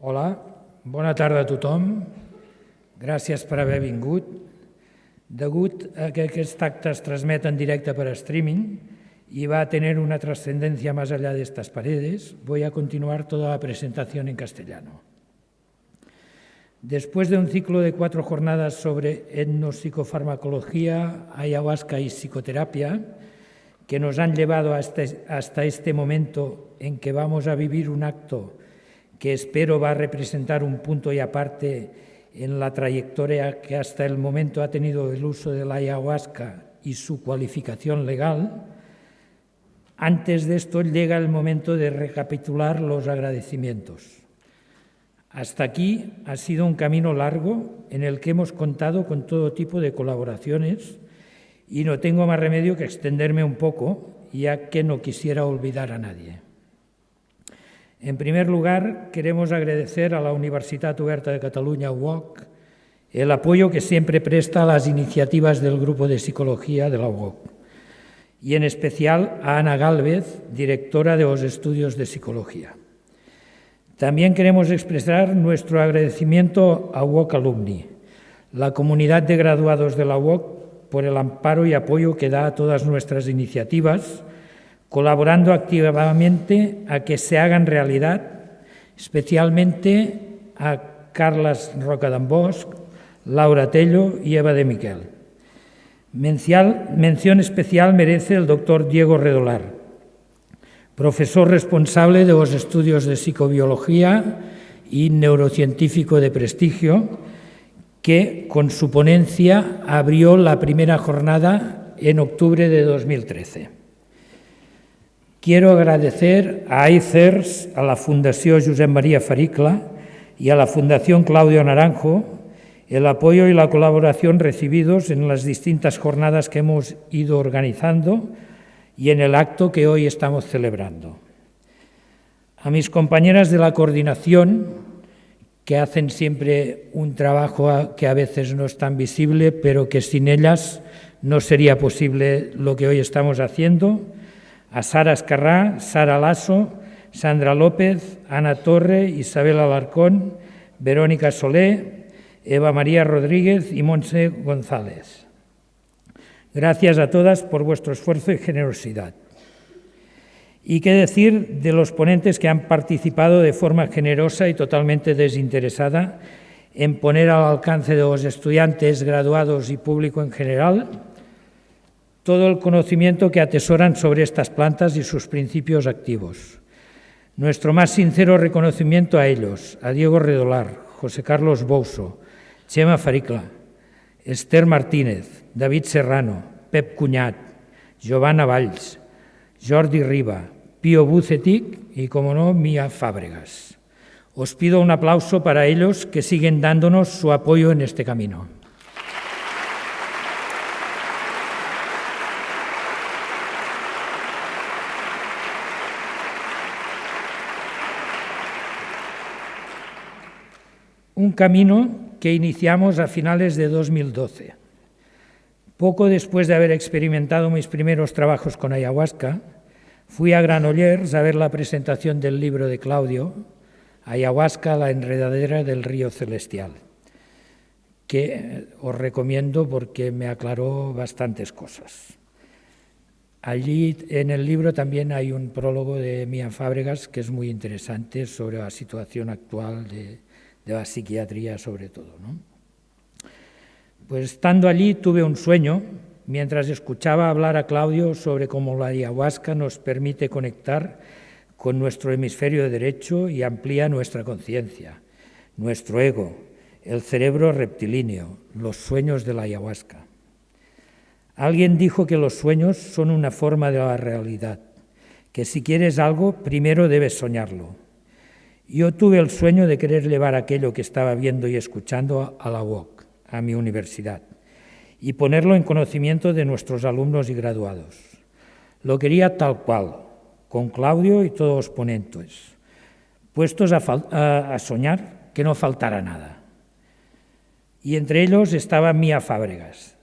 Hola, bona tarda a tothom. Gràcies per haver vingut. Degut a que aquest acte es transmet en directe per streaming y va a tener una trascendencia más allá de estas paredes, voy a continuar toda la presentación en castellano. Después de un ciclo de 4 jornadas sobre etnopsicofarmacología, ayahuasca y psicoterapia, que nos han llevado hasta este momento en que vamos a vivir un acto que espero va a representar un punto y aparte en la trayectoria que hasta el momento ha tenido el uso de la ayahuasca y su cualificación legal. Antes de esto llega el momento de recapitular los agradecimientos. Hasta aquí ha sido un camino largo en el que hemos contado con todo tipo de colaboraciones y no tengo más remedio que extenderme un poco, ya que no quisiera olvidar a nadie. En primer lugar, queremos agradecer a la Universitat Oberta de Catalunya, UOC, el apoyo que siempre presta a las iniciativas del Grupo de Psicología de la UOC, y en especial a Ana Gálvez, directora de los Estudios de Psicología. También queremos expresar nuestro agradecimiento a UOC Alumni, la comunidad de graduados de la UOC, por el amparo y apoyo que da a todas nuestras iniciativas, colaborando activamente a que se hagan realidad, especialmente a Carles Rocadenbosch, Laura Tello y Eva de Miquel. Mención especial merece el doctor Diego Redolar, profesor responsable de los estudios de psicobiología y neurocientífico de prestigio, que con su ponencia abrió la primera jornada en octubre de 2013. Quiero agradecer a ICERS, a la Fundación Josep María Faricla y a la Fundación Claudio Naranjo el apoyo y la colaboración recibidos en las distintas jornadas que hemos ido organizando y en el acto que hoy estamos celebrando. A mis compañeras de la coordinación, que hacen siempre un trabajo que a veces no es tan visible, pero que sin ellas no sería posible lo que hoy estamos haciendo, a Sara Escarrá, Sara Lasso, Sandra López, Ana Torre, Isabel Alarcón, Verónica Solé, Eva María Rodríguez y Montse González. Gracias a todas por vuestro esfuerzo y generosidad. Y qué decir de los ponentes que han participado de forma generosa y totalmente desinteresada en poner al alcance de los estudiantes, graduados y público en general todo el conocimiento que atesoran sobre estas plantas y sus principios activos. Nuestro más sincero reconocimiento a ellos, a Diego Redolar, José Carlos Bouso, Chema Faricla, Esther Martínez, David Serrano, Pep Cunyat, Giovanna Valls, Jordi Riba, Pío Bucetic y, como no, Mía Fábregas. Os pido un aplauso para ellos que siguen dándonos su apoyo en este camino. Un camino que iniciamos a finales de 2012. Poco después de haber experimentado mis primeros trabajos con ayahuasca, fui a Granollers a ver la presentación del libro de Claudio, Ayahuasca, la enredadera del río celestial, que os recomiendo porque me aclaró bastantes cosas. Allí en el libro también hay un prólogo de Mía Fábregas que es muy interesante sobre la situación actual de la psiquiatría sobre todo, ¿no? Pues estando allí tuve un sueño mientras escuchaba hablar a Claudio sobre cómo la ayahuasca nos permite conectar con nuestro hemisferio derecho y amplía nuestra conciencia, nuestro ego, el cerebro reptilíneo, los sueños de la ayahuasca. Alguien dijo que los sueños son una forma de la realidad, que si quieres algo, primero debes soñarlo. Yo tuve el sueño de querer llevar aquello que estaba viendo y escuchando a la UOC, a mi universidad, y ponerlo en conocimiento de nuestros alumnos y graduados. Lo quería tal cual, con Claudio y todos los ponentes, puestos a soñar que no faltara nada. Y entre ellos estaba Mía Fábregas,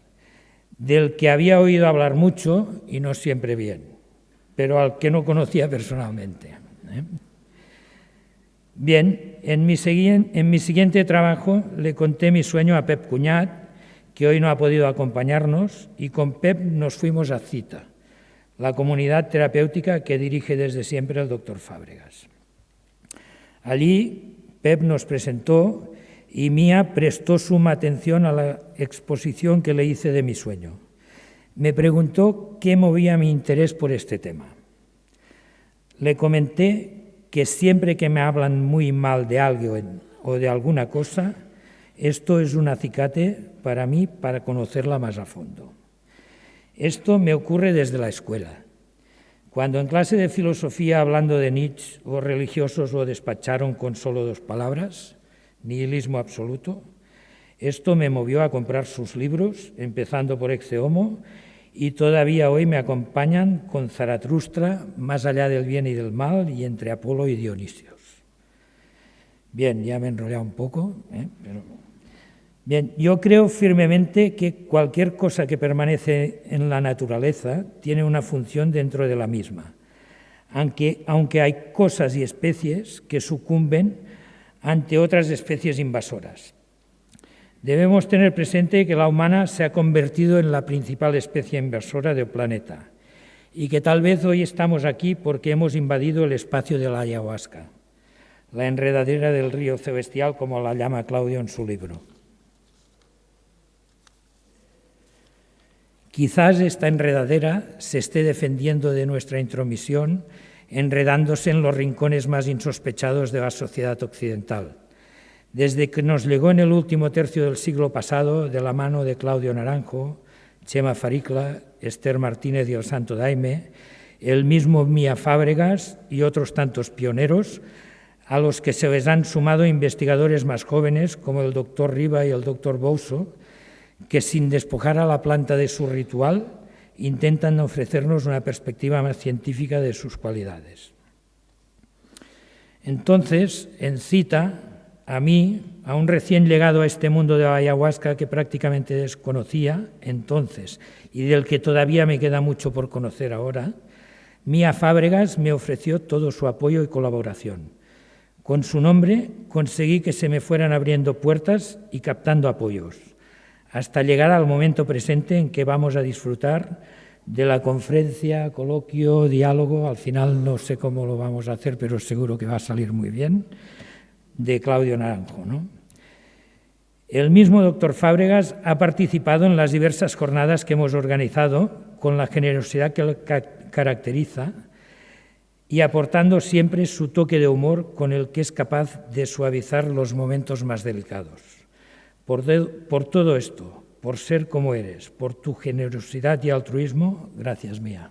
del que había oído hablar mucho y no siempre bien, pero al que no conocía personalmente. Bien, en mi siguiente trabajo le conté mi sueño a Pep Cuñat, que hoy no ha podido acompañarnos, y con Pep nos fuimos a Cita, la comunidad terapéutica que dirige desde siempre el doctor Fábregas. Allí Pep nos presentó y Mía prestó suma atención a la exposición que le hice de mi sueño. Me preguntó qué movía mi interés por este tema. Le comenté que siempre que me hablan muy mal de alguien o de alguna cosa, esto es un acicate para mí para conocerla más a fondo. Esto me ocurre desde la escuela. Cuando en clase de filosofía, hablando de Nietzsche, los religiosos lo despacharon con solo 2 palabras, nihilismo absoluto, esto me movió a comprar sus libros, empezando por Ecce Homo, y todavía hoy me acompañan con Zaratustra, Más allá del bien y del mal, y Entre Apolo y Dionisios. Bien, ya me he enrollado un poco, pero... Bien, yo creo firmemente que cualquier cosa que permanece en la naturaleza tiene una función dentro de la misma, aunque hay cosas y especies que sucumben ante otras especies invasoras. Debemos tener presente que la humana se ha convertido en la principal especie invasora del planeta y que tal vez hoy estamos aquí porque hemos invadido el espacio de la ayahuasca, la enredadera del río celestial, como la llama Claudio en su libro. Quizás esta enredadera se esté defendiendo de nuestra intromisión, enredándose en los rincones más insospechados de la sociedad occidental. Desde que nos llegó en el último tercio del siglo pasado, de la mano de Claudio Naranjo, Chema Faricla, Esther Martínez y el Santo Daime, el mismo Mía Fábregas y otros tantos pioneros, a los que se les han sumado investigadores más jóvenes como el doctor Riba y el doctor Bouso, que sin despojar a la planta de su ritual, intentan ofrecernos una perspectiva más científica de sus cualidades. Entonces, en Cita, a mí, a un recién llegado a este mundo de la ayahuasca que prácticamente desconocía entonces y del que todavía me queda mucho por conocer ahora, Mía Fábregas me ofreció todo su apoyo y colaboración. Con su nombre conseguí que se me fueran abriendo puertas y captando apoyos, hasta llegar al momento presente en que vamos a disfrutar de la conferencia, coloquio, diálogo, al final no sé cómo lo vamos a hacer, pero seguro que va a salir muy bien, de Claudio Naranjo, ¿no? El mismo doctor Fábregas ha participado en las diversas jornadas que hemos organizado con la generosidad que lo caracteriza y aportando siempre su toque de humor con el que es capaz de suavizar los momentos más delicados. Por todo esto, por ser como eres, por tu generosidad y altruismo, gracias, Mía.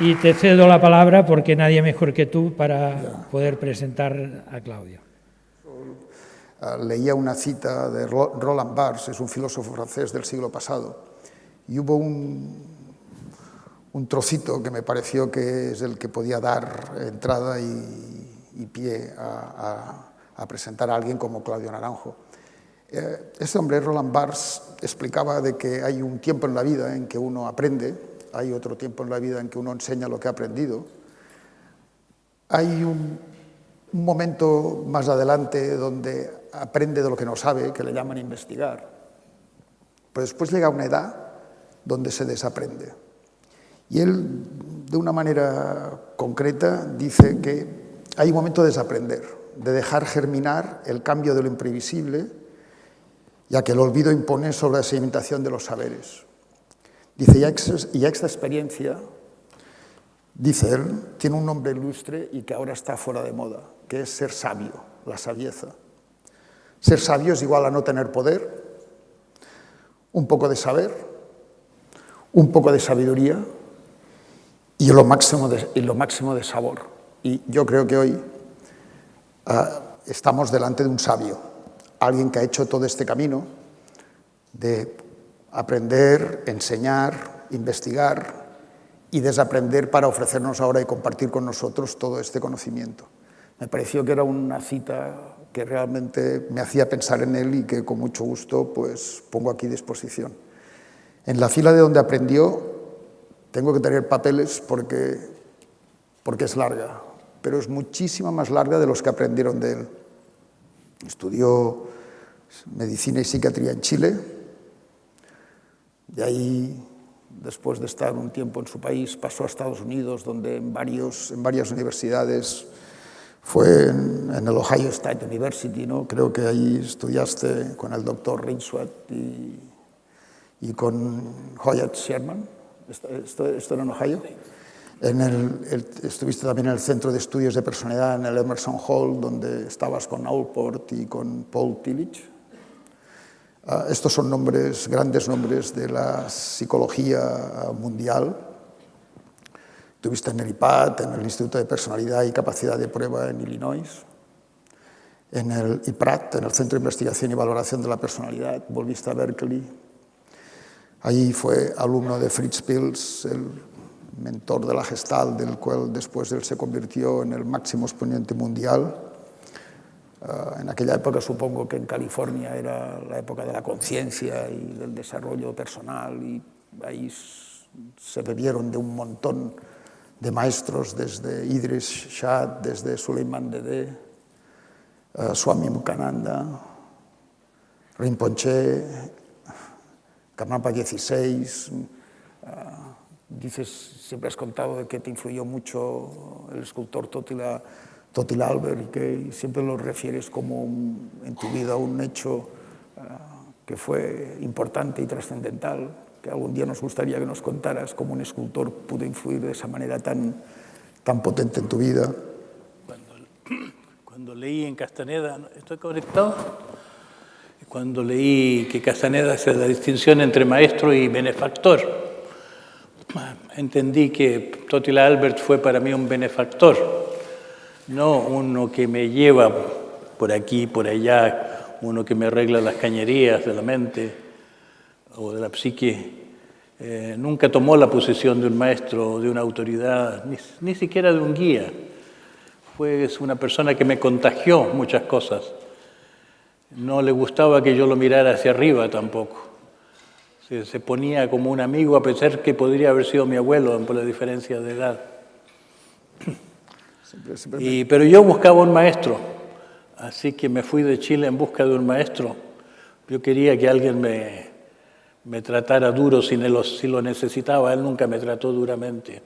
Y te cedo la palabra porque nadie mejor que tú para poder presentar a Claudio. Leía una cita de Roland Barthes, es un filósofo francés del siglo pasado, y hubo un trocito que me pareció que es el que podía dar entrada y pie a presentar a alguien como Claudio Naranjo. Este hombre, Roland Barthes, explicaba de que hay un tiempo en la vida en que uno aprende, hay otro tiempo en la vida en que uno enseña lo que ha aprendido, hay un momento más adelante donde aprende de lo que no sabe, que le llaman investigar, pero después llega una edad donde se desaprende. Y él, de una manera concreta, dice que hay un momento de desaprender, de dejar germinar el cambio de lo imprevisible, ya que el olvido impone sobre la sedimentación de los saberes. Dice, y esta experiencia, dice él, tiene un nombre ilustre y que ahora está fuera de moda, que es ser sabio, la sabieza. Ser sabio es igual a no tener poder, un poco de saber, un poco de sabiduría y lo máximo de sabor. Y yo creo que hoy estamos delante de un sabio, alguien que ha hecho todo este camino de aprender, enseñar, investigar y desaprender para ofrecernos ahora y compartir con nosotros todo este conocimiento. Me pareció que era una cita que realmente me hacía pensar en él y que con mucho gusto pues, pongo aquí a disposición. En la fila de donde aprendió tengo que tener papeles porque es larga, pero es muchísimo más larga de los que aprendieron de él. Estudió medicina y psiquiatría en Chile, de ahí, después de estar un tiempo en su país, pasó a Estados Unidos, donde en varias universidades, fue en el Ohio State University, ¿no? Creo que ahí estudiaste con el doctor Rinswat y con Hyatt Sherman. ¿Esto era en Ohio? Estuviste también en el Centro de Estudios de Personalidad, en el Emerson Hall, donde estabas con Allport y con Paul Tillich. Estos son nombres, grandes nombres de la psicología mundial. Estuviste en el IPAD, en el Instituto de Personalidad y Capacidad de Prueba en Illinois, en el IPRAT, en el Centro de Investigación y Valoración de la Personalidad. Volviste a Berkeley. Allí fue alumno de Fritz Perls, el mentor de la Gestalt, del cual después él se convirtió en el máximo exponente mundial. En aquella época supongo que en California era la época de la conciencia y del desarrollo personal, y ahí se bebieron de un montón de maestros, desde Idris Shah, desde Suleiman Dede, Swami Mukhananda, Rinpoche, Karmapa XVI. Siempre has contado que te influyó mucho el escultor Totila Albert, y que siempre lo refieres como en tu vida un hecho que fue importante y trascendental, que algún día nos gustaría que nos contaras cómo un escultor pudo influir de esa manera tan potente en tu vida. Cuando leí en Castaneda, ¿estoy conectado? Cuando leí que Castaneda hace la distinción entre maestro y benefactor, entendí que Totila Albert fue para mí un benefactor, no uno que me lleva por aquí, por allá, uno que me arregla las cañerías de la mente o de la psique. Nunca tomó la posición de un maestro o de una autoridad, ni siquiera de un guía. Fue una persona que me contagió muchas cosas. No le gustaba que yo lo mirara hacia arriba tampoco. Se ponía como un amigo, a pesar que podría haber sido mi abuelo por la diferencia de edad. Pero yo buscaba un maestro, así que me fui de Chile en busca de un maestro. Yo quería que alguien me tratara duro si lo necesitaba. Él nunca me trató duramente.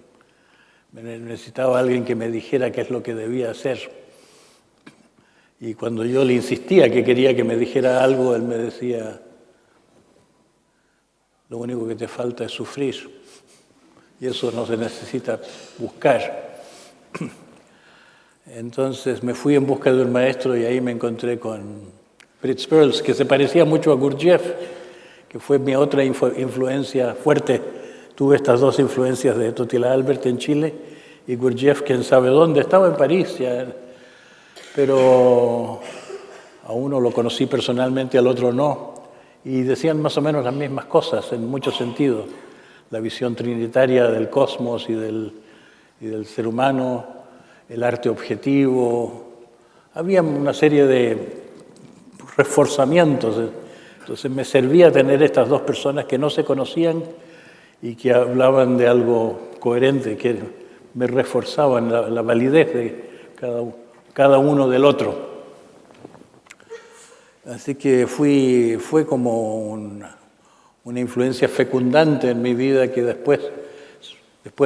Necesitaba alguien que me dijera qué es lo que debía hacer. Y cuando yo le insistía que quería que me dijera algo, él me decía: lo único que te falta es sufrir, y eso no se necesita buscar. Entonces me fui en busca de un maestro y ahí me encontré con Fritz Perls, que se parecía mucho a Gurdjieff, que fue mi otra influencia fuerte. Tuve estas dos influencias de Totila Albert en Chile y Gurdjieff, quién sabe dónde. Estaba en París ya, pero a uno lo conocí personalmente, al otro no. Y decían más o menos las mismas cosas en muchos sentidos. La visión trinitaria del cosmos y del ser humano, el arte objetivo. Había una serie de reforzamientos. Entonces me servía tener estas dos personas que no se conocían y que hablaban de algo coherente, que me reforzaban la validez de cada uno del otro. Así que fue como una influencia fecundante en mi vida, que después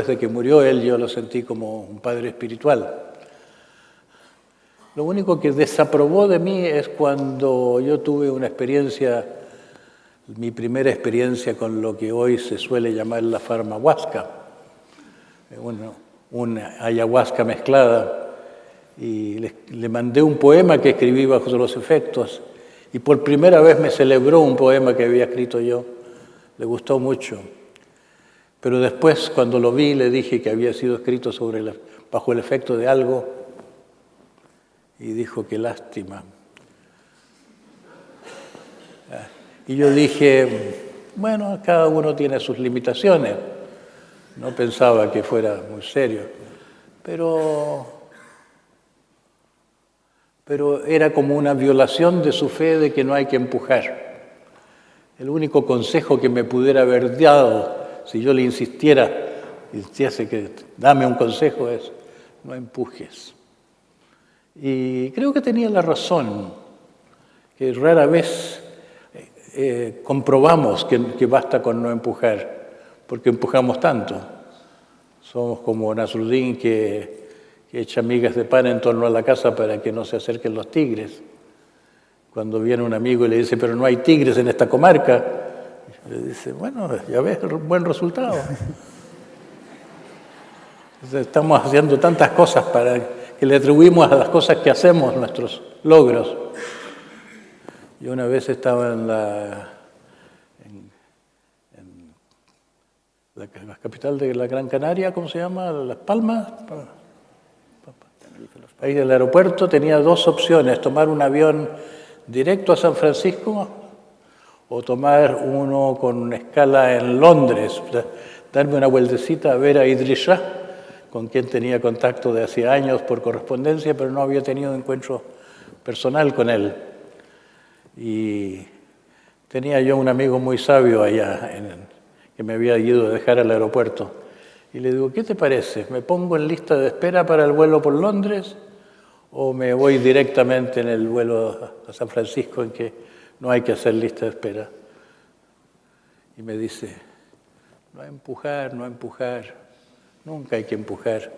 de que murió él, yo lo sentí como un padre espiritual. Lo único que desaprobó de mí es cuando yo tuve mi primera experiencia con lo que hoy se suele llamar la farmahuasca, una ayahuasca mezclada, y le mandé un poema que escribí bajo los efectos, y por primera vez me celebró un poema que había escrito yo. Le gustó mucho. Pero después, cuando lo vi, le dije que había sido escrito bajo el efecto de algo, y dijo: qué lástima. Y yo dije: bueno, cada uno tiene sus limitaciones. No pensaba que fuera muy serio. Pero pero era como una violación de su fe de que no hay que empujar. El único consejo que me pudiera haber dado, si yo le insistiera, insistiese que dame un consejo, es no empujes. Y creo que tenía la razón, que rara vez comprobamos que basta con no empujar, porque empujamos tanto. Somos como Nasruddin que echa migas de pan en torno a la casa para que no se acerquen los tigres. Cuando viene un amigo y le dice, pero no hay tigres en esta comarca, le dice, bueno, ya ves, buen resultado. Entonces, estamos haciendo tantas cosas para que le atribuimos a las cosas que hacemos nuestros logros. Yo una vez estaba en la capital de la Gran Canaria, ¿cómo se llama? Las Palmas. Ahí del aeropuerto tenía dos opciones, tomar un avión directo a San Francisco o tomar uno con una escala en Londres, darme una vueltecita a ver a Idris Shah, con quien tenía contacto de hacía años por correspondencia, pero no había tenido encuentro personal con él. Y tenía yo un amigo muy sabio allá, que me había ido a dejar al aeropuerto. Y le digo, ¿qué te parece? ¿Me pongo en lista de espera para el vuelo por Londres o me voy directamente en el vuelo a San Francisco en que no hay que hacer lista de espera? Y me dice, no empujar, no empujar, nunca hay que empujar.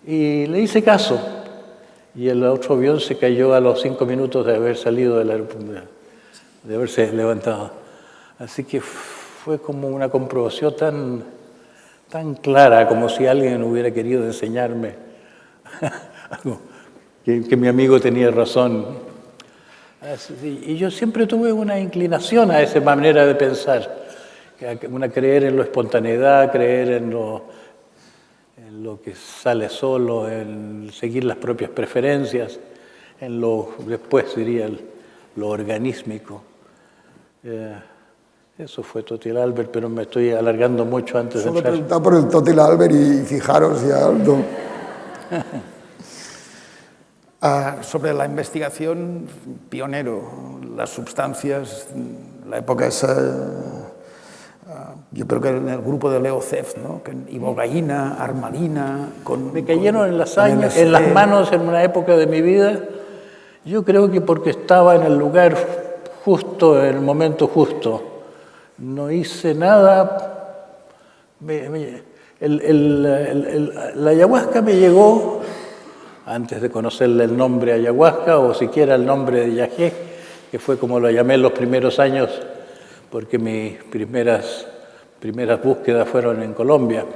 Y le hice caso. Y el otro avión se cayó a los 5 minutos de haber salido del aeropuerto, de haberse levantado. Así que fue como una comprobación tan clara, como si alguien hubiera querido enseñarme algo, que mi amigo tenía razón. Y yo siempre tuve una inclinación a esa manera de pensar, creer en la espontaneidad, creer en lo que sale solo, en seguir las propias preferencias, en después diría, lo organísmico. Eso fue Totil Albert, pero me estoy alargando mucho antes de entrar. Solo preguntaba por el Totil Albert y fijaros ya algo. Sobre la investigación, pionero, las sustancias, la época esa, yo creo que en el grupo de Leo Zeff, ¿no? Ibogaína, armalina, me cayeron en las manos en una época de mi vida, yo creo que porque estaba en el lugar justo, en el momento justo. No hice nada. La ayahuasca me llegó antes de conocerle el nombre ayahuasca o siquiera el nombre de yagé, que fue como lo llamé en los primeros años, porque mis primeras búsquedas fueron en Colombia.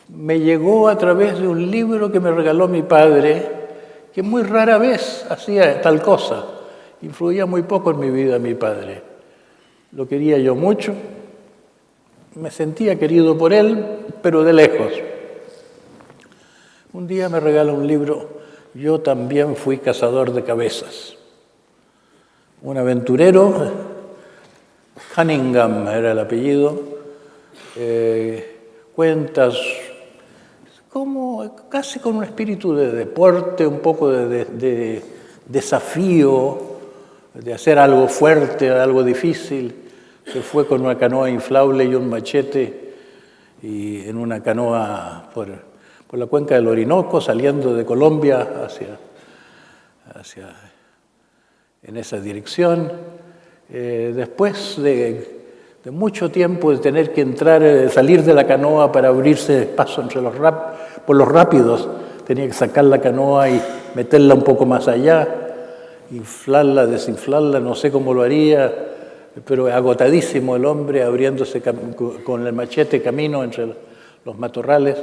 Me llegó a través de un libro que me regaló mi padre, que muy rara vez hacía tal cosa. Influía muy poco en mi vida mi padre. Lo quería yo mucho, me sentía querido por él, pero de lejos. Un día me regala un libro, Yo también fui cazador de cabezas. Un aventurero, Cunningham era el apellido, cuentas casi con un espíritu de deporte, un poco de desafío, de hacer algo fuerte, algo difícil. Se fue con una canoa inflable y un machete, y en una canoa por la cuenca del Orinoco, saliendo de Colombia en esa dirección. Después de mucho tiempo de tener que salir de la canoa para abrirse paso por los rápidos, tenía que sacar la canoa y meterla un poco más allá, inflarla, desinflarla, no sé cómo lo haría, pero agotadísimo el hombre, abriéndose con el machete camino entre los matorrales.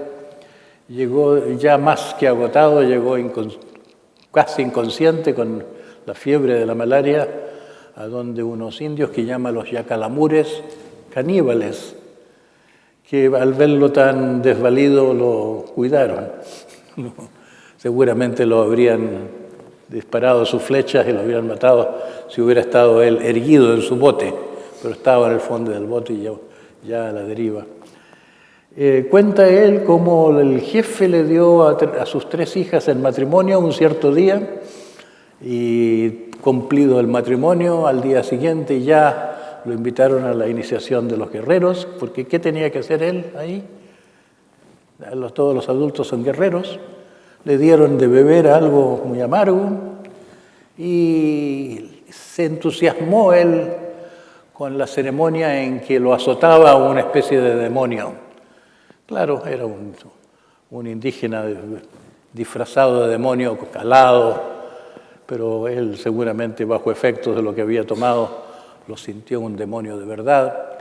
Llegó ya más que agotado, llegó casi inconsciente con la fiebre de la malaria, a donde unos indios que llaman los yacalamures, caníbales, que al verlo tan desvalido lo cuidaron. Seguramente lo habrían disparado sus flechas y lo hubieran matado si hubiera estado él erguido en su bote, pero estaba en el fondo del bote y ya a la deriva. Cuenta él cómo el jefe le dio a sus 3 hijas en matrimonio un cierto día y cumplido el matrimonio, al día siguiente ya lo invitaron a la iniciación de los guerreros, porque ¿qué tenía que hacer él ahí? Todos los adultos son guerreros. Le dieron de beber algo muy amargo y se entusiasmó él con la ceremonia en que lo azotaba una especie de demonio. Claro, era un indígena disfrazado de demonio, calado, pero él seguramente bajo efectos de lo que había tomado lo sintió un demonio de verdad.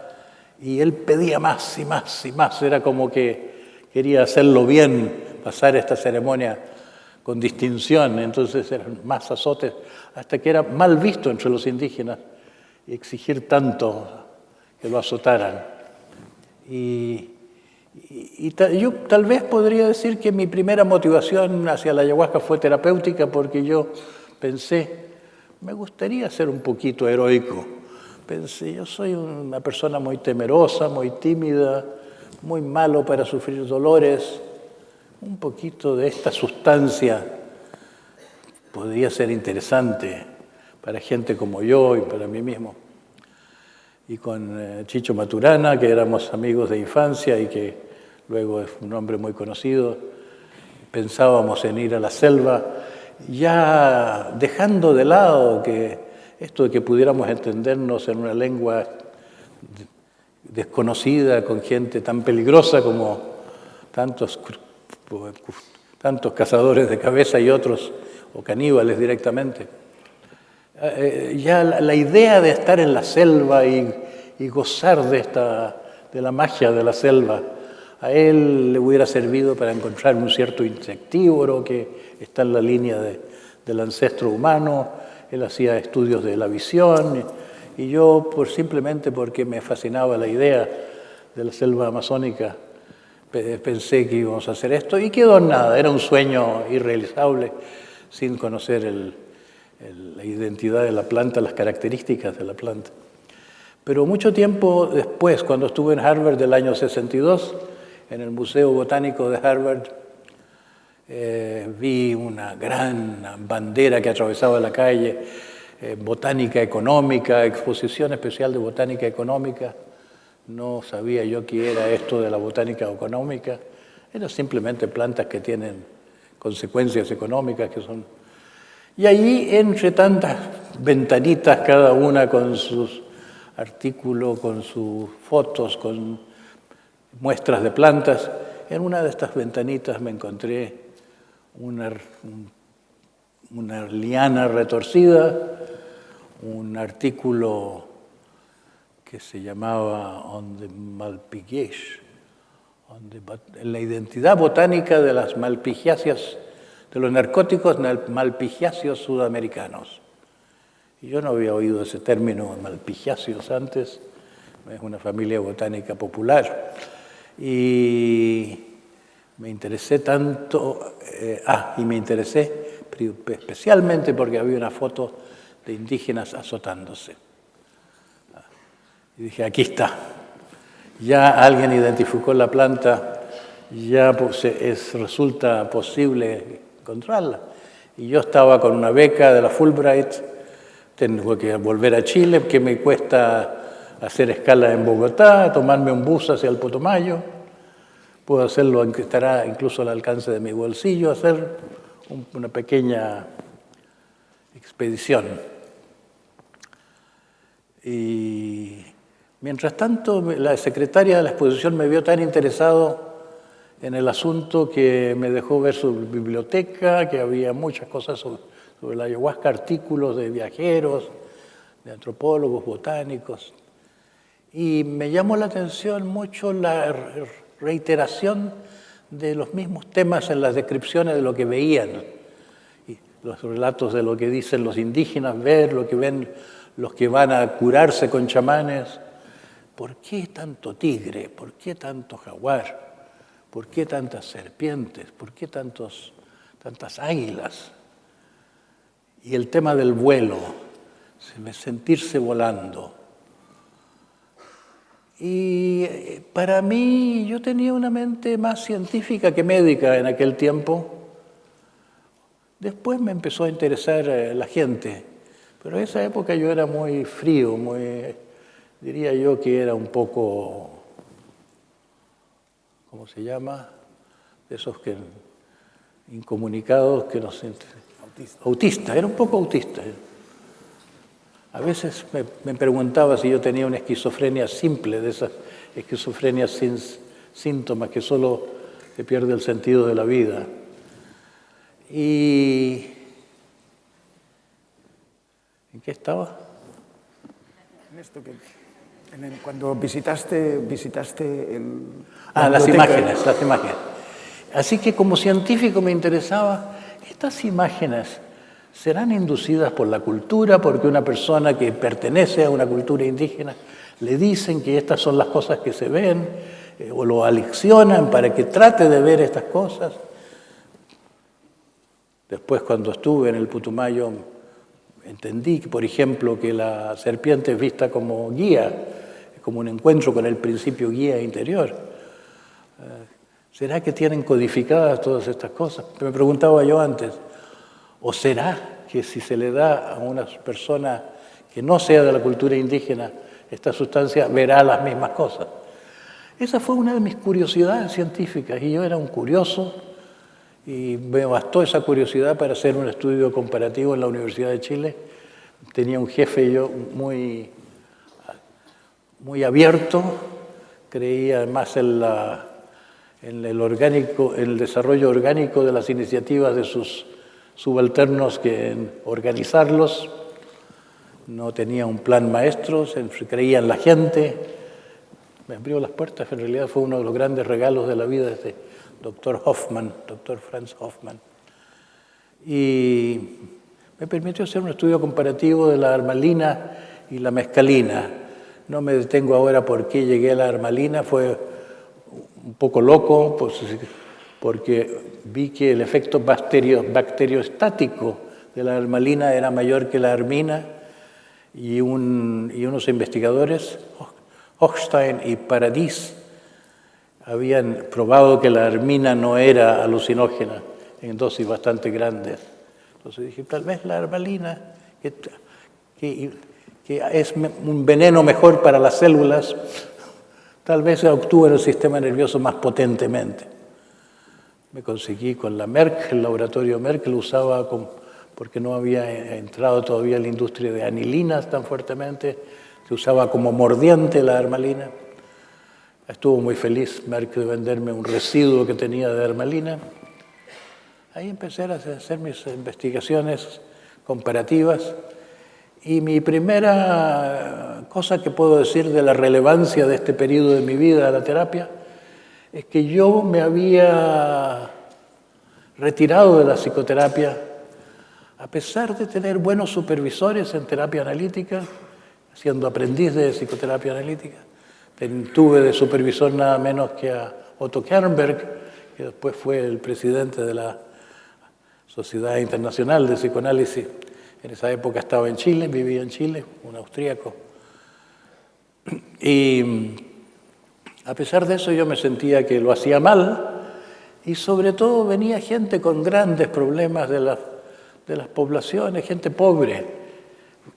Y él pedía más y más y más, era como que quería hacerlo bien, pasar esta ceremonia con distinción, entonces eran más azotes, hasta que era mal visto entre los indígenas exigir tanto que lo azotaran. Yo tal vez podría decir que mi primera motivación hacia la ayahuasca fue terapéutica, porque yo pensé, me gustaría ser un poquito heroico. Pensé, yo soy una persona muy temerosa, muy tímida, muy malo para sufrir dolores. Un poquito de esta sustancia podría ser interesante para gente como yo y para mí mismo. Y con Chicho Maturana, que éramos amigos de infancia y que luego es un hombre muy conocido, pensábamos en ir a la selva, ya dejando de lado que esto de que pudiéramos entendernos en una lengua desconocida con gente tan peligrosa como tantos cazadores de cabeza y otros, o caníbales directamente. Ya la idea de estar en la selva y gozar de la magia de la selva, a él le hubiera servido para encontrar un cierto insectívoro que está en la línea del ancestro humano. Él hacía estudios de la visión y yo, simplemente porque me fascinaba la idea de la selva amazónica, pensé que íbamos a hacer esto y quedó en nada. Era un sueño irrealizable sin conocer la identidad de la planta, las características de la planta. Pero mucho tiempo después, cuando estuve en Harvard del año 62, en el Museo Botánico de Harvard, vi una gran bandera que atravesaba la calle, botánica económica, exposición especial de botánica económica. No sabía yo qué era esto de la botánica económica. Eran simplemente plantas que tienen consecuencias económicas que son... Y allí, entre tantas ventanitas, cada una con sus artículos, con sus fotos, con muestras de plantas, en una de estas ventanitas me encontré una liana retorcida, un artículo que se llamaba On the Malpighiaceae, la identidad botánica de las malpigiáceas, de los narcóticos malpigiáceos sudamericanos. Y yo no había oído ese término malpigiáceos antes, es una familia botánica popular. Y me interesé tanto, y me interesé especialmente porque había una foto de indígenas azotándose. Y dije, aquí está. Ya alguien identificó la planta, ya resulta posible encontrarla. Y yo estaba con una beca de la Fulbright, tengo que volver a Chile, que me cuesta hacer escala en Bogotá, tomarme un bus hacia el Putumayo. Puedo hacerlo, aunque estará incluso al alcance de mi bolsillo, hacer una pequeña expedición. Y mientras tanto, la secretaria de la exposición me vio tan interesado en el asunto que me dejó ver su biblioteca, que había muchas cosas sobre la ayahuasca, artículos de viajeros, de antropólogos, botánicos. Y me llamó la atención mucho la reiteración de los mismos temas en las descripciones de lo que veían, y los relatos de lo que dicen los indígenas, ver lo que ven los que van a curarse con chamanes. ¿Por qué tanto tigre? ¿Por qué tanto jaguar? ¿Por qué tantas serpientes? ¿Por qué tantas águilas? Y el tema del vuelo, sentirse volando. Y para mí, yo tenía una mente más científica que médica en aquel tiempo. Después me empezó a interesar la gente, pero en esa época yo era muy frío, diría yo que era un poco, ¿cómo se llama? De esos que incomunicados que no se... Autista, era un poco autista. A veces me preguntaba si yo tenía una esquizofrenia simple, de esas esquizofrenias sin síntomas, que solo se pierde el sentido de la vida. ¿Y en qué estaba? En esto que cuando visitaste las imágenes. Así que como científico me interesaba, estas imágenes serán inducidas por la cultura, porque una persona que pertenece a una cultura indígena le dicen que estas son las cosas que se ven, o lo aleccionan para que trate de ver estas cosas. Después, cuando estuve en el Putumayo, entendí que, por ejemplo, que la serpiente es vista como guía, como un encuentro con el principio guía interior. ¿Será que tienen codificadas todas estas cosas? Me preguntaba yo antes. ¿O será que si se le da a una persona que no sea de la cultura indígena esta sustancia, verá las mismas cosas? Esa fue una de mis curiosidades científicas, y yo era un curioso, y me bastó esa curiosidad para hacer un estudio comparativo en la Universidad de Chile. Tenía un jefe yo muy abierto, creía más en el desarrollo orgánico de las iniciativas de sus subalternos que en organizarlos. No tenía un plan maestro, creía en la gente. Me abrió las puertas, en realidad fue uno de los grandes regalos de la vida de este doctor Franz Hoffmann. Y me permitió hacer un estudio comparativo de la armalina y la mescalina. No me detengo ahora por qué llegué a la armalina, fue un poco loco, pues, porque vi que el efecto bacteriostático de la armalina era mayor que la armina, y unos investigadores, Hochstein y Paradis, habían probado que la armina no era alucinógena en dosis bastante grandes. Entonces dije, tal vez la armalina, que es un veneno mejor para las células, tal vez actúe en el sistema nervioso más potentemente. Me conseguí con la Merck, el laboratorio Merck lo usaba porque no había entrado todavía la industria de anilinas tan fuertemente, se usaba como mordiente la armalina. Estuvo muy feliz Merck de venderme un residuo que tenía de armalina. Ahí empecé a hacer mis investigaciones comparativas, y mi primera cosa que puedo decir de la relevancia de este periodo de mi vida, de la terapia, es que yo me había retirado de la psicoterapia, a pesar de tener buenos supervisores en terapia analítica, siendo aprendiz de psicoterapia analítica. Tuve de supervisor nada menos que a Otto Kernberg, que después fue el presidente de la Sociedad Internacional de Psicoanálisis. En esa época estaba en Chile, vivía en Chile, un austríaco. Y a pesar de eso yo me sentía que lo hacía mal, y sobre todo venía gente con grandes problemas de las poblaciones, gente pobre,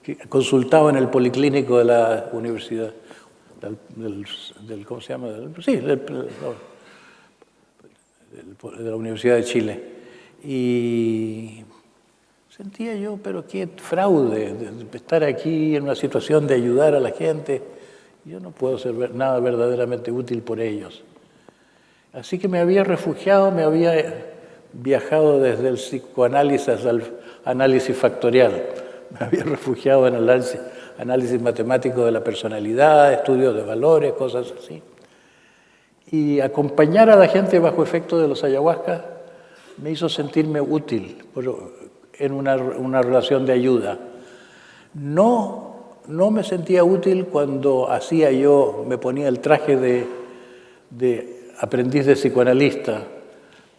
que consultaba en el policlínico de la universidad, ¿cómo se llama? De la Universidad de Chile. Y sentía yo, pero qué fraude, de estar aquí en una situación de ayudar a la gente. Yo no puedo ser nada verdaderamente útil por ellos. Así que me había refugiado, me había viajado desde el psicoanálisis al análisis factorial. Me había refugiado en el análisis matemático de la personalidad, estudios de valores, cosas así. Y acompañar a la gente bajo efecto de los ayahuasca me hizo sentirme útil en una relación de ayuda. No me sentía útil cuando me ponía el traje de aprendiz de psicoanalista,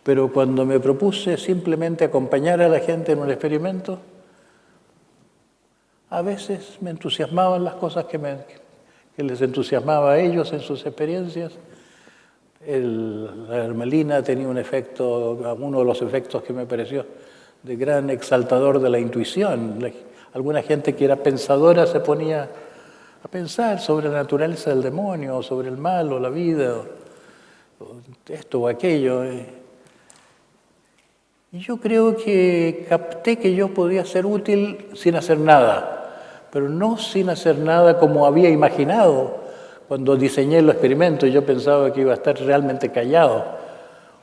pero cuando me propuse simplemente acompañar a la gente en un experimento, a veces me entusiasmaban las cosas que que les entusiasmaba a ellos en sus experiencias. La hermalina tenía un efecto, uno de los efectos que me pareció de gran exaltador de la intuición. Alguna gente que era pensadora se ponía a pensar sobre la naturaleza del demonio, sobre el mal o la vida, o esto o aquello. Y yo creo que capté que yo podía ser útil sin hacer nada, pero no sin hacer nada como había imaginado. Cuando diseñé el experimento, yo pensaba que iba a estar realmente callado,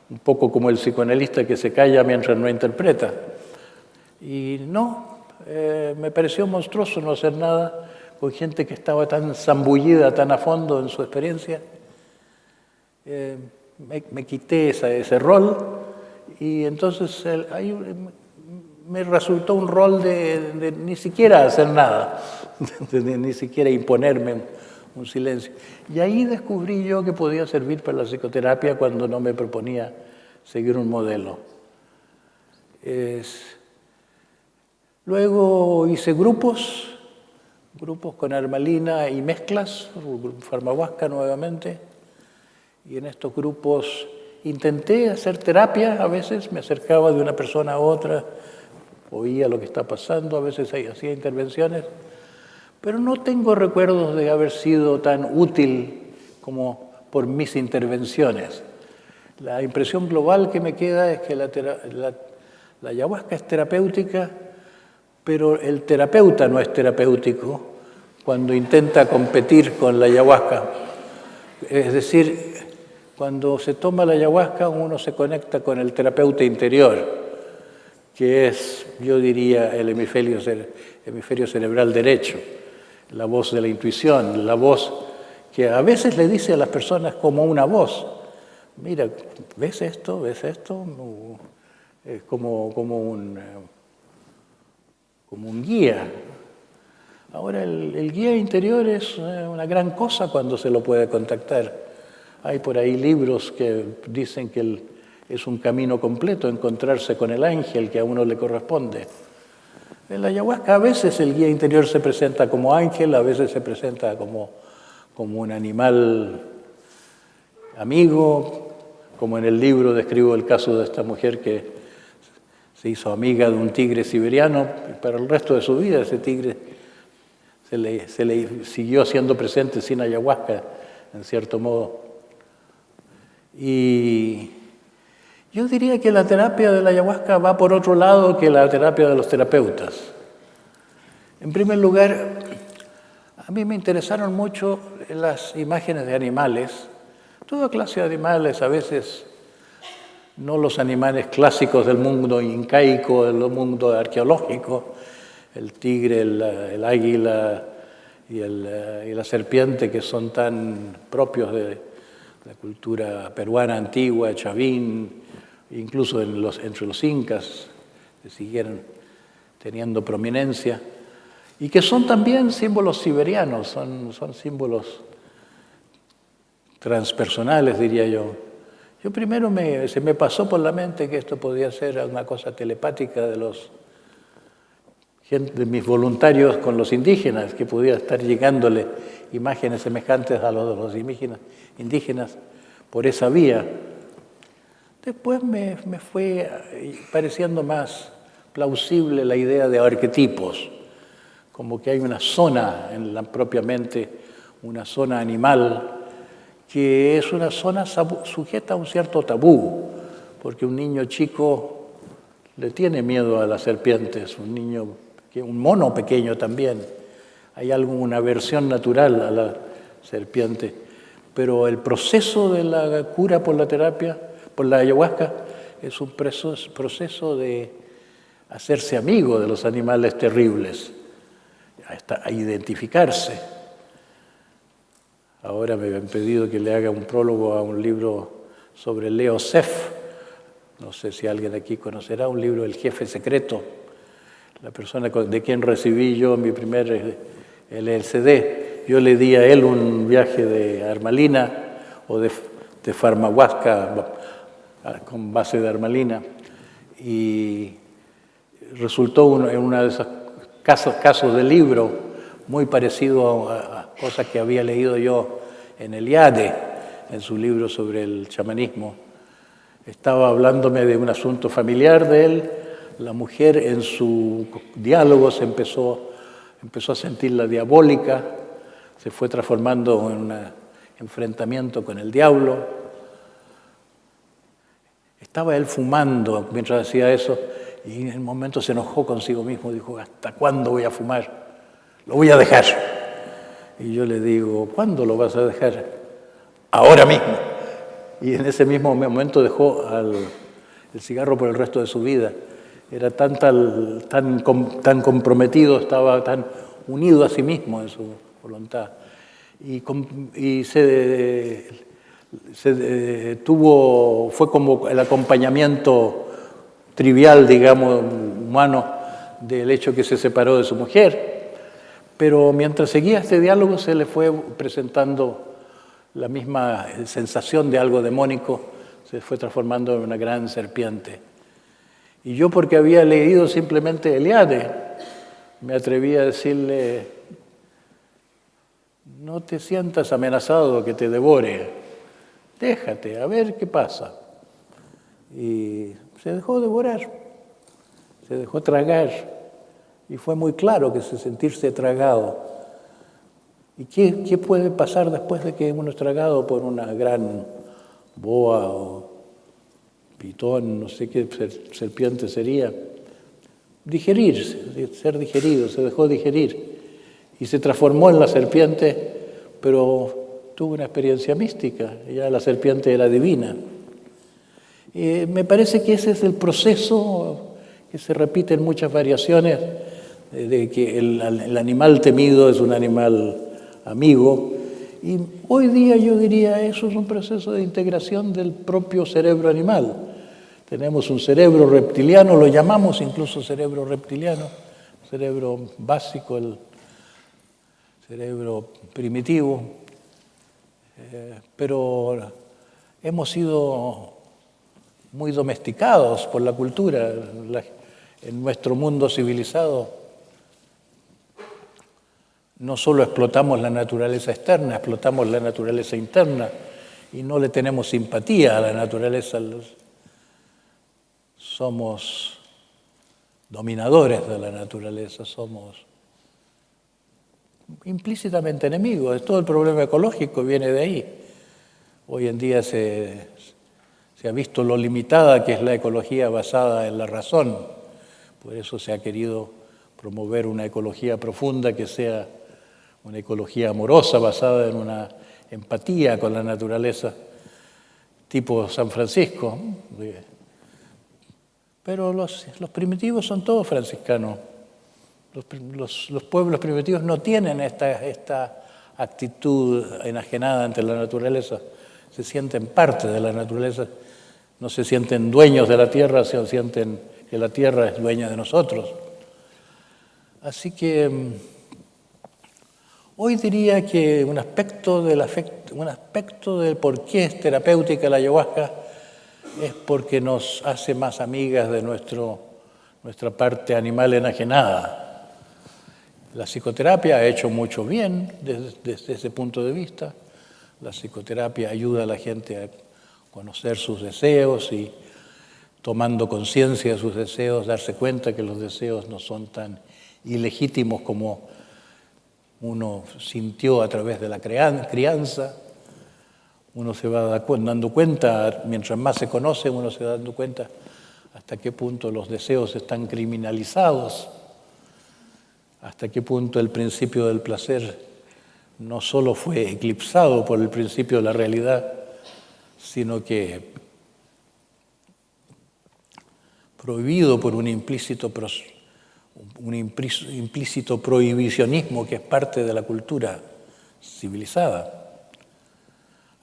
un poco como el psicoanalista que se calla mientras no interpreta. Y no, me pareció monstruoso no hacer nada con gente que estaba tan zambullida, tan a fondo en su experiencia. Me quité ese rol y entonces ahí me resultó un rol de ni siquiera hacer nada, de ni siquiera imponerme un silencio. Y ahí descubrí yo que podía servir para la psicoterapia cuando no me proponía seguir un modelo. Luego hice grupos con hermalina y mezclas, farmahuasca nuevamente, y en estos grupos intenté hacer terapia. A veces me acercaba de una persona a otra, oía lo que está pasando, a veces hacía intervenciones, pero no tengo recuerdos de haber sido tan útil como por mis intervenciones. La impresión global que me queda es que la ayahuasca es terapéutica, pero el terapeuta no es terapéutico cuando intenta competir con la ayahuasca. Es decir, cuando se toma la ayahuasca uno se conecta con el terapeuta interior, que es, yo diría, el hemisferio cerebral derecho, la voz de la intuición, la voz que a veces le dice a las personas como una voz: mira, ¿ves esto? ¿Ves esto? Es como un guía. Ahora, el guía interior es una gran cosa cuando se lo puede contactar. Hay por ahí libros que dicen que es un camino completo encontrarse con el ángel que a uno le corresponde. En la ayahuasca a veces el guía interior se presenta como ángel, a veces se presenta como un animal amigo, como en el libro describo el caso de esta mujer que se hizo amiga de un tigre siberiano, y para el resto de su vida ese tigre se le siguió siendo presente sin ayahuasca, en cierto modo. Y yo diría que la terapia de la ayahuasca va por otro lado que la terapia de los terapeutas. En primer lugar, a mí me interesaron mucho las imágenes de animales, toda clase de animales, a veces no los animales clásicos del mundo incaico, del mundo arqueológico, el tigre, el águila y la serpiente, que son tan propios de la cultura peruana antigua, chavín, incluso entre los incas, que siguieron teniendo prominencia, y que son también símbolos siberianos, son símbolos transpersonales, diría yo. Yo primero se me pasó por la mente que esto podía ser una cosa telepática de mis voluntarios con los indígenas, que podía estar llegándole imágenes semejantes a los de los indígenas por esa vía. Después me fue pareciendo más plausible la idea de arquetipos, como que hay una zona en la propia mente, una zona animal, que es una zona sujeta a un cierto tabú, porque un niño chico le tiene miedo a las serpientes, un mono pequeño también. Hay una aversión natural a la serpiente, pero el proceso de la cura por la terapia, por la ayahuasca, es un proceso de hacerse amigo de los animales terribles, a identificarse. Ahora me han pedido que le haga un prólogo a un libro sobre Leo Seff. No sé si alguien aquí conocerá un libro, El jefe secreto, la persona de quien recibí yo mi primer LSD. Yo le di a él un viaje de hermalina o de farmahuasca con base de hermalina, y resultó en uno de esos casos de libro muy parecido a cosas que había leído yo en Eliade, en su libro sobre el chamanismo. Estaba hablándome de un asunto familiar de él. La mujer en su diálogo se empezó a sentirla diabólica, se fue transformando en un enfrentamiento con el diablo. Estaba él fumando mientras hacía eso y en el momento se enojó consigo mismo, dijo, ¿hasta cuándo voy a fumar? Lo voy a dejar. Y yo le digo, ¿cuándo lo vas a dejar? Ahora mismo. Y en ese mismo momento dejó el cigarro por el resto de su vida. Era tan comprometido, estaba tan unido a sí mismo en su voluntad. Y fue como el acompañamiento trivial, digamos, humano, del hecho que se separó de su mujer. Pero mientras seguía este diálogo se le fue presentando la misma sensación de algo demónico, se fue transformando en una gran serpiente. Y yo, porque había leído simplemente Eliade, me atreví a decirle, no te sientas amenazado que te devore, déjate, a ver qué pasa. Y se dejó devorar, se dejó tragar. Y fue muy claro que sentirse tragado. ¿Y qué puede pasar después de que uno es tragado por una gran boa o pitón, no sé qué serpiente sería? Digerirse, ser digerido, se dejó digerir. Y se transformó en la serpiente, pero tuvo una experiencia mística, ya la serpiente era divina. Me parece que ese es el proceso que se repite en muchas variaciones, de que el animal temido es un animal amigo. Y hoy día yo diría, eso es un proceso de integración del propio cerebro animal. Tenemos un cerebro reptiliano, lo llamamos incluso cerebro reptiliano, cerebro básico, el cerebro primitivo, pero hemos sido muy domesticados por la cultura en nuestro mundo civilizado. No solo explotamos la naturaleza externa, explotamos la naturaleza interna y no le tenemos simpatía a la naturaleza. Somos dominadores de la naturaleza, somos implícitamente enemigos. Todo el problema ecológico viene de ahí. Hoy en día se ha visto lo limitada que es la ecología basada en la razón. Por eso se ha querido promover una ecología profunda que sea una ecología amorosa basada en una empatía con la naturaleza, tipo San Francisco. Pero los primitivos son todos franciscanos. Los pueblos primitivos no tienen esta actitud enajenada ante la naturaleza. Se sienten parte de la naturaleza. No se sienten dueños de la tierra, se sienten que la tierra es dueña de nosotros. Así que hoy diría que un aspecto del por qué es terapéutica la ayahuasca es porque nos hace más amigas de nuestra parte animal enajenada. La psicoterapia ha hecho mucho bien desde ese punto de vista. La psicoterapia ayuda a la gente a conocer sus deseos y, tomando conciencia de sus deseos, darse cuenta que los deseos no son tan ilegítimos como uno sintió a través de la crianza. Uno se va dando cuenta, mientras más se conoce, uno se va dando cuenta hasta qué punto los deseos están criminalizados, hasta qué punto el principio del placer no solo fue eclipsado por el principio de la realidad, sino que prohibido por un implícito prohibicionismo que es parte de la cultura civilizada.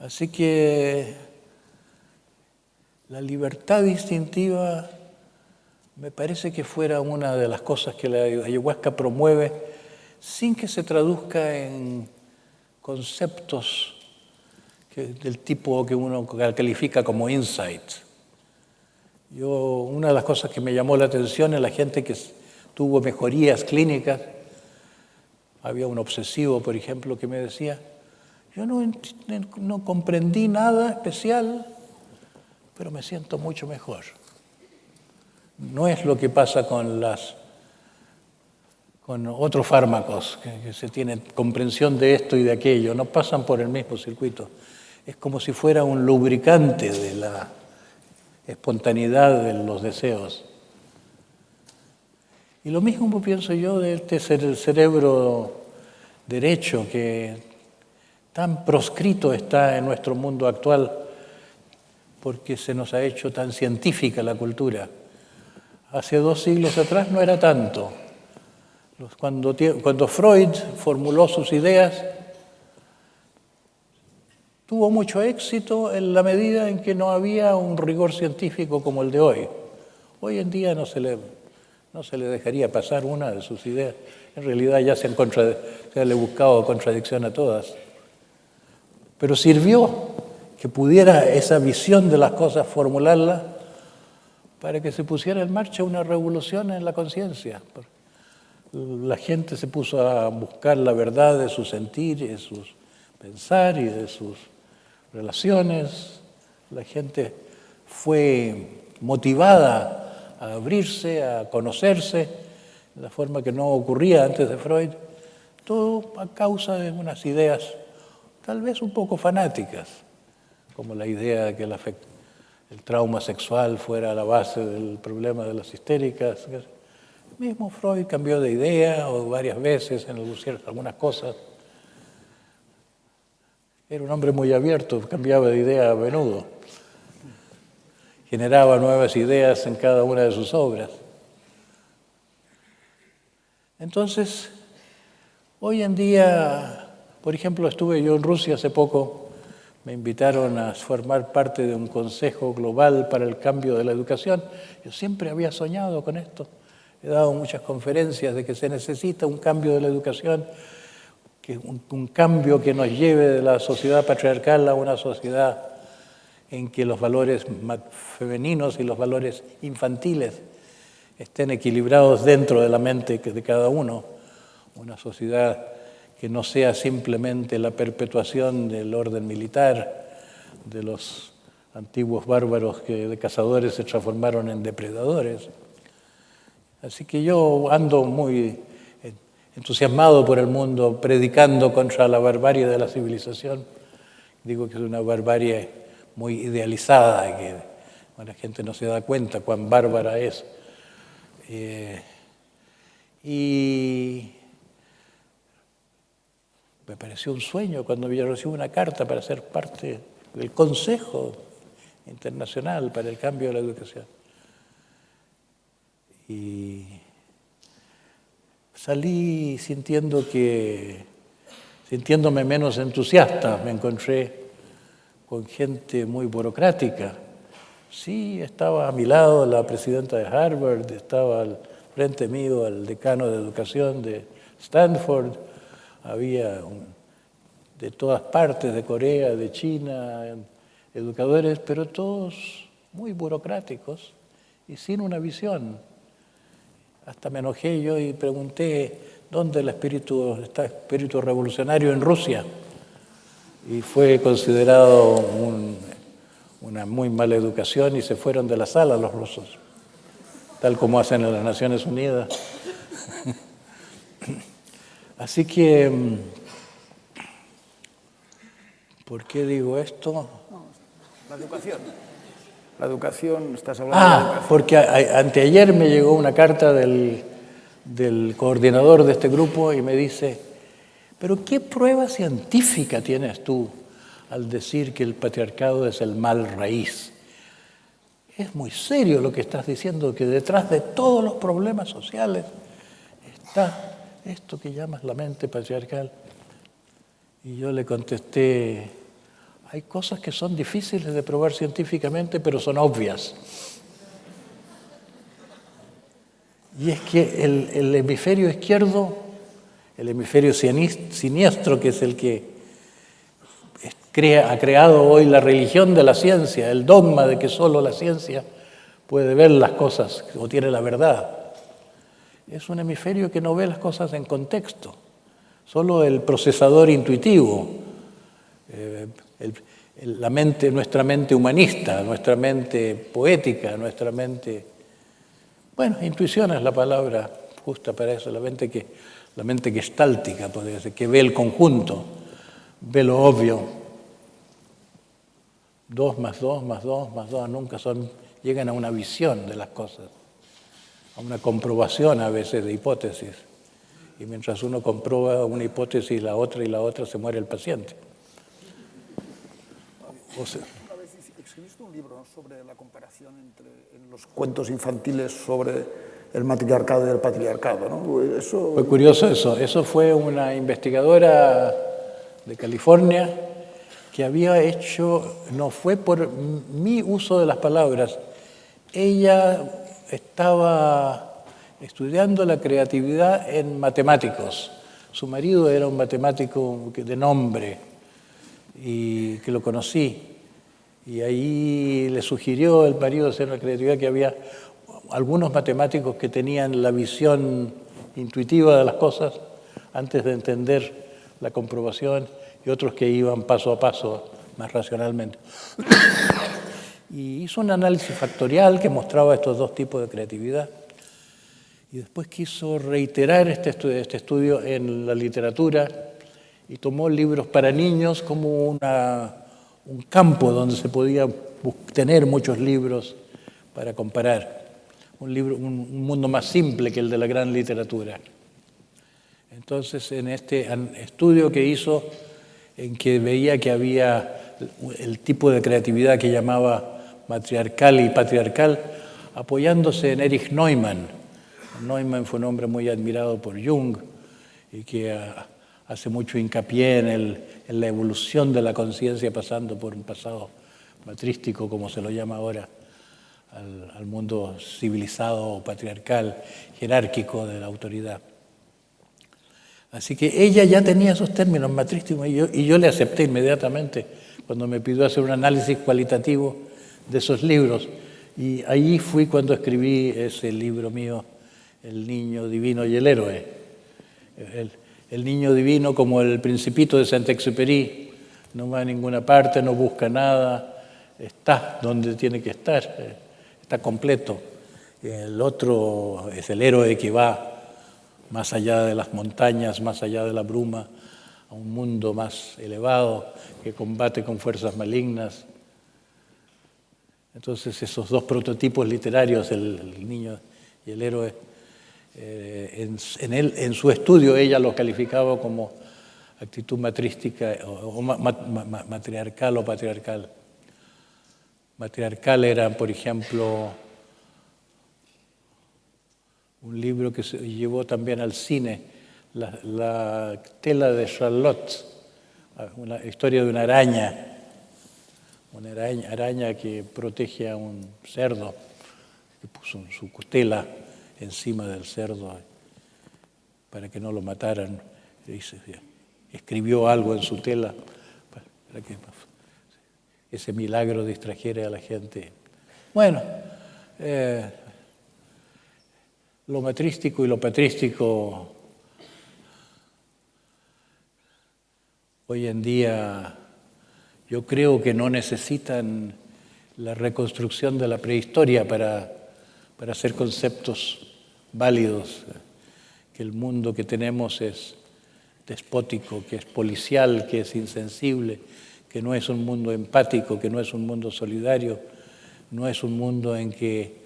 Así que la libertad instintiva me parece que fuera una de las cosas que la ayahuasca promueve sin que se traduzca en conceptos del tipo que uno califica como insight. Una de las cosas que me llamó la atención es la gente que tuvo mejorías clínicas, Había un obsesivo, por ejemplo, que me decía, yo no comprendí nada especial, pero me siento mucho mejor. No es lo que pasa con otros fármacos, que se tiene comprensión de esto y de aquello, no pasan por el mismo circuito. Es como si fuera un lubricante de la espontaneidad de los deseos. Y lo mismo pienso yo de este cerebro derecho que tan proscrito está en nuestro mundo actual porque se nos ha hecho tan científica la cultura. Hace 2 siglos atrás no era tanto. Cuando Freud formuló sus ideas, tuvo mucho éxito en la medida en que no había un rigor científico como el de hoy. Hoy en día no se le dejaría pasar una de sus ideas. En realidad ya se le ha buscado contradicción a todas. Pero sirvió que pudiera esa visión de las cosas formularla para que se pusiera en marcha una revolución en la conciencia. La gente se puso a buscar la verdad de su sentir, de sus pensar y de sus relaciones. La gente fue motivada a abrirse, a conocerse, de la forma que no ocurría antes de Freud, todo a causa de unas ideas tal vez un poco fanáticas, como la idea de que el trauma sexual fuera la base del problema de las histéricas. El mismo Freud cambió de idea o varias veces en algunas cosas. Era un hombre muy abierto, cambiaba de idea a menudo. Generaba nuevas ideas en cada una de sus obras. Entonces, hoy en día, por ejemplo, estuve yo en Rusia hace poco, me invitaron a formar parte de un consejo global para el cambio de la educación. Yo siempre había soñado con esto. He dado muchas conferencias de que se necesita un cambio de la educación, un cambio que nos lleve de la sociedad patriarcal a una sociedad en que los valores femeninos y los valores infantiles estén equilibrados dentro de la mente de cada uno. Una sociedad que no sea simplemente la perpetuación del orden militar, de los antiguos bárbaros que de cazadores se transformaron en depredadores. Así que yo ando muy entusiasmado por el mundo, predicando contra la barbarie de la civilización. Digo que es una barbarie muy idealizada y que la gente no se da cuenta cuán bárbara es. Y me pareció un sueño cuando yo recibí una carta para ser parte del Consejo Internacional para el Cambio de la Educación. Y salí sintiéndome menos entusiasta. Me encontré con gente muy burocrática. Sí, estaba a mi lado la presidenta de Harvard, estaba al frente mío el decano de educación de Stanford, había de todas partes, de Corea, de China, educadores, pero todos muy burocráticos y sin una visión. Hasta me enojé yo y pregunté dónde está el espíritu revolucionario en Rusia. Y fue considerado una muy mala educación y se fueron de la sala los rusos, tal como hacen en las Naciones Unidas. Así que, ¿por qué digo esto? La educación. La educación, estás hablando de la educación. Porque anteayer me llegó una carta del coordinador de este grupo y me dice, ¿pero qué prueba científica tienes tú al decir que el patriarcado es el mal raíz? Es muy serio lo que estás diciendo, que detrás de todos los problemas sociales está esto que llamas la mente patriarcal. Y yo le contesté, hay cosas que son difíciles de probar científicamente, pero son obvias. Y es que el hemisferio izquierdo, el hemisferio siniestro, que es el que ha creado hoy la religión de la ciencia, el dogma de que solo la ciencia puede ver las cosas o tiene la verdad, es un hemisferio que no ve las cosas en contexto. solo el procesador intuitivo, nuestra mente humanista, nuestra mente poética, nuestra mente... Bueno, intuición es la palabra justa para eso, la mente gestáltica, podría ser, que ve el conjunto, ve lo obvio. 2 más 2 más 2 más 2 nunca llegan a una visión de las cosas, a una comprobación a veces de hipótesis. Y mientras uno comprueba una hipótesis, la otra, se muere el paciente. Una vez escribiste un libro sobre la comparación en los cuentos infantiles sobre el matriarcado y el patriarcado, ¿no? Eso... Fue curioso eso. Eso fue una investigadora de California que había hecho, no fue por mi uso de las palabras, ella estaba estudiando la creatividad en matemáticos. Su marido era un matemático de nombre y que lo conocí. Y ahí le sugirió el marido hacer la creatividad, que había algunos matemáticos que tenían la visión intuitiva de las cosas antes de entender la comprobación y otros que iban paso a paso más racionalmente. Y hizo un análisis factorial que mostraba estos dos tipos de creatividad. Y después quiso reiterar este estudio en la literatura y tomó libros para niños como un campo donde se podía tener muchos libros para comparar. Un mundo más simple que el de la gran literatura. Entonces, en este estudio que hizo, en que veía que había el tipo de creatividad que llamaba matriarcal y patriarcal, apoyándose en Erich Neumann. Neumann fue un hombre muy admirado por Jung y que hace mucho hincapié en la evolución de la conciencia pasando por un pasado matrístico, como se lo llama ahora, al mundo civilizado, patriarcal, jerárquico de la autoridad. Así que ella ya tenía esos términos matrísticos y yo le acepté inmediatamente cuando me pidió hacer un análisis cualitativo de esos libros. Y ahí fui cuando escribí ese libro mío, El niño divino y el héroe. El niño divino, como el Principito de Saint-Exupéry, no va a ninguna parte, no busca nada, está donde tiene que estar, está completo. El otro es el héroe que va más allá de las montañas, más allá de la bruma, a un mundo más elevado, que combate con fuerzas malignas. Entonces, esos dos prototipos literarios, el niño y el héroe, en su estudio ella lo calificaba como actitud matrística o matriarcal o patriarcal. Matriarcal era, por ejemplo, un libro que se llevó también al cine, la tela de Charlotte, una historia de una araña que protege a un cerdo, que puso su tela encima del cerdo para que no lo mataran. Escribió algo en su tela para que ese milagro distrajera a la gente. Bueno, lo matrístico y lo patrístico hoy en día yo creo que no necesitan la reconstrucción de la prehistoria para hacer conceptos válidos, que el mundo que tenemos es despótico, que es policial, que es insensible, que no es un mundo empático, que no es un mundo solidario, no es un mundo en que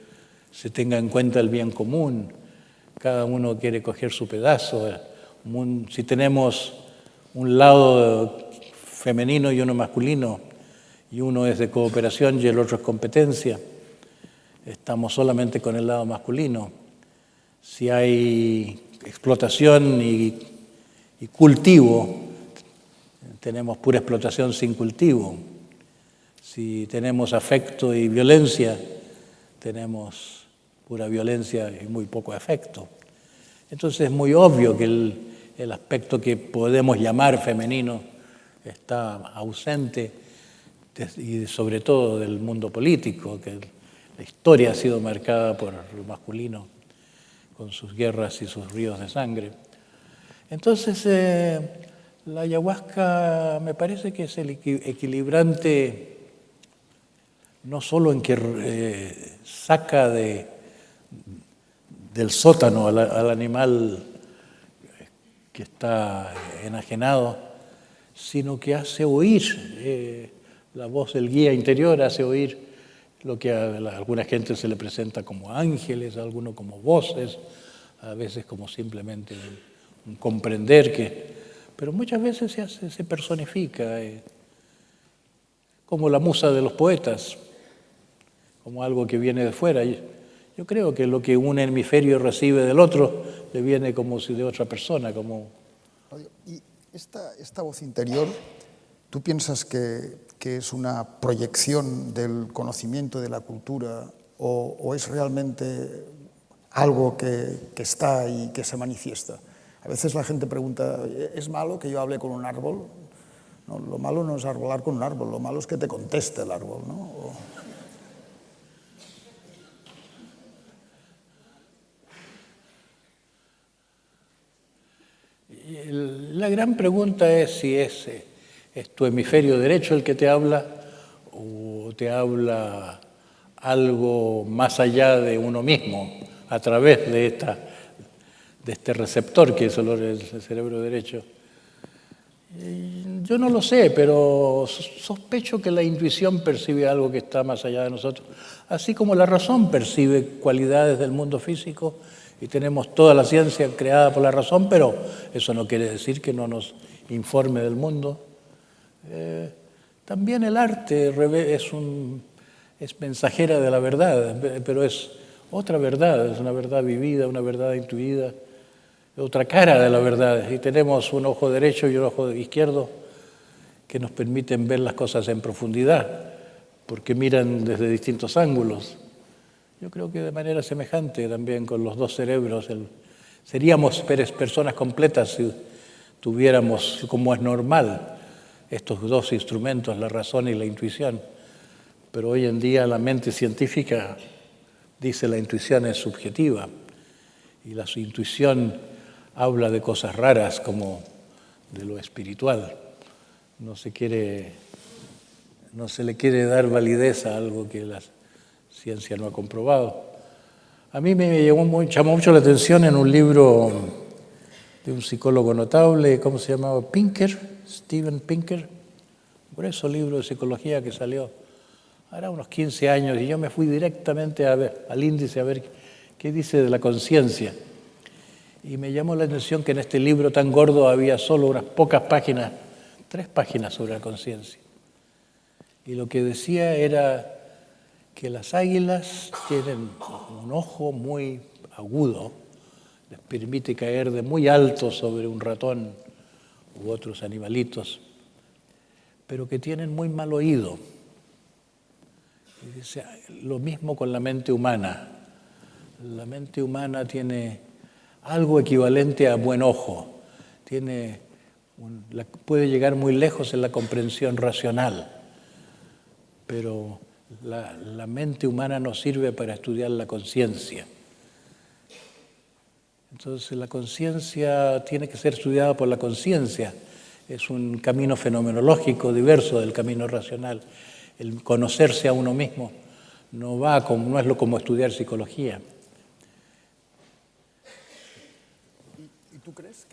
se tenga en cuenta el bien común, cada uno quiere coger su pedazo. Si tenemos un lado femenino y uno masculino, y uno es de cooperación y el otro es competencia, estamos solamente con el lado masculino. Si hay explotación y cultivo, tenemos pura explotación sin cultivo. Si tenemos afecto y violencia, tenemos pura violencia y muy poco afecto. Entonces es muy obvio que el aspecto que podemos llamar femenino está ausente, y sobre todo del mundo político, que la historia ha sido marcada por lo masculino, con sus guerras y sus ríos de sangre. Entonces, la ayahuasca me parece que es el equilibrante no solo en que saca del sótano al animal que está enajenado, sino que hace oír la voz del guía interior, hace oír lo que a alguna gente se le presenta como ángeles, a algunos como voces, a veces como simplemente un comprender pero muchas veces se personifica, como la musa de los poetas, como algo que viene de fuera. Yo creo que lo que un hemisferio recibe del otro le viene como si de otra persona. Y esta voz interior, ¿tú piensas que es una proyección del conocimiento de la cultura o es realmente algo que está y que se manifiesta? A veces la gente pregunta, ¿es malo que yo hable con un árbol? No, lo malo no es hablar con un árbol, lo malo es que te conteste el árbol, ¿no? La gran pregunta es si es tu hemisferio derecho el que te habla o te habla algo más allá de uno mismo a través de este receptor que es el cerebro derecho. Yo no lo sé, pero sospecho que la intuición percibe algo que está más allá de nosotros, así como la razón percibe cualidades del mundo físico y tenemos toda la ciencia creada por la razón, pero eso no quiere decir que no nos informe del mundo. También el arte es mensajera de la verdad, pero es otra verdad, es una verdad vivida, una verdad intuida, otra cara de la verdad. Y tenemos un ojo derecho y un ojo izquierdo que nos permiten ver las cosas en profundidad, porque miran desde distintos ángulos. Yo creo que de manera semejante también con los dos cerebros. Seríamos personas completas si tuviéramos, como es normal, estos dos instrumentos, la razón y la intuición. Pero hoy en día la mente científica dice la intuición es subjetiva y la intuición habla de cosas raras como de lo espiritual. No se le quiere dar validez a algo que la ciencia no ha comprobado. A mí me llamó mucho la atención en un libro de un psicólogo notable, ¿cómo se llamaba? Steven Pinker, un grueso libro de psicología que salió hará unos 15 años, y yo me fui directamente al índice a ver qué dice de la conciencia. Y me llamó la atención que en este libro tan gordo había solo unas pocas páginas, 3 páginas sobre la conciencia. Y lo que decía era que las águilas tienen un ojo muy agudo, les permite caer de muy alto sobre un ratón u otros animalitos, pero que tienen muy mal oído. Y dice, lo mismo con la mente humana. La mente humana tiene algo equivalente a buen ojo, puede llegar muy lejos en la comprensión racional, pero la mente humana no sirve para estudiar la conciencia. Entonces la conciencia tiene que ser estudiada por la conciencia. Es un camino fenomenológico diverso del camino racional. El conocerse a uno mismo no es como estudiar psicología. ¿Y tú crees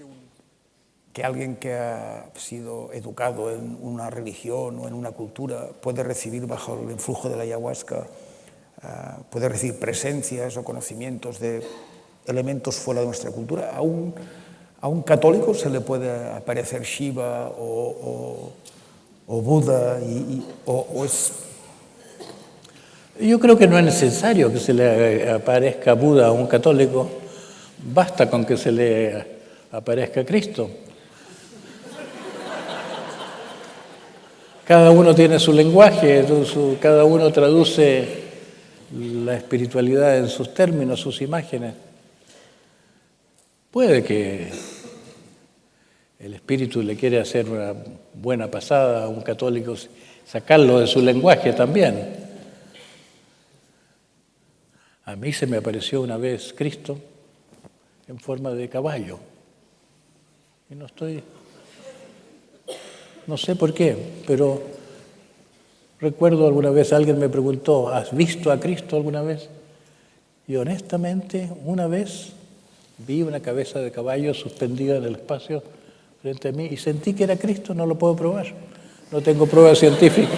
que alguien que ha sido educado en una religión o en una cultura puede recibir bajo el influjo de la ayahuasca, puede recibir presencias o conocimientos de elementos fuera de nuestra cultura? ¿A un católico se le puede aparecer Shiva o Buda? ¿O es...? Yo creo que no es necesario que se le aparezca Buda a un católico, basta con que se le aparezca Cristo. Cada uno tiene su lenguaje, cada uno traduce la espiritualidad en sus términos, sus imágenes. Puede que el espíritu le quiere hacer una buena pasada a un católico, sacarlo de su lenguaje también. A mí se me apareció una vez Cristo en forma de caballo. Y no sé por qué, pero recuerdo alguna vez alguien me preguntó, ¿has visto a Cristo alguna vez? Y honestamente, una vez vi una cabeza de caballo suspendida en el espacio frente a mí y sentí que era Cristo, no lo puedo probar. No tengo prueba científica.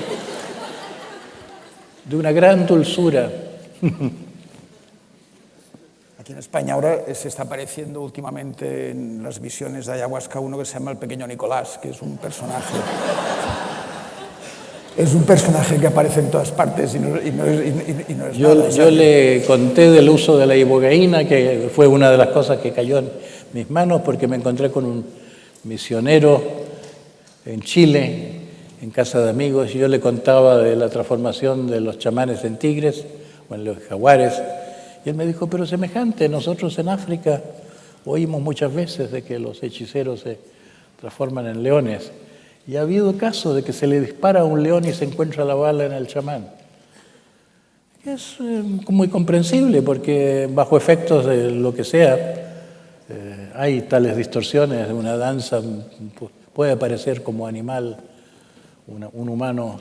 De una gran dulzura. Aquí en España ahora se está apareciendo últimamente en las visiones de ayahuasca uno que se llama el Pequeño Nicolás, que es un personaje. Es un personaje que aparece en todas partes y no es nada. Yo le conté del uso de la ibogaína, que fue una de las cosas que cayó en mis manos, porque me encontré con un misionero en Chile, en casa de amigos, y yo le contaba de la transformación de los chamanes en tigres o en los jaguares. Y él me dijo, pero semejante, nosotros en África oímos muchas veces de que los hechiceros se transforman en leones. Y ha habido casos de que se le dispara a un león y se encuentra la bala en el chamán. Es muy comprensible porque bajo efectos de lo que sea, hay tales distorsiones. Una danza puede parecer como animal, un humano.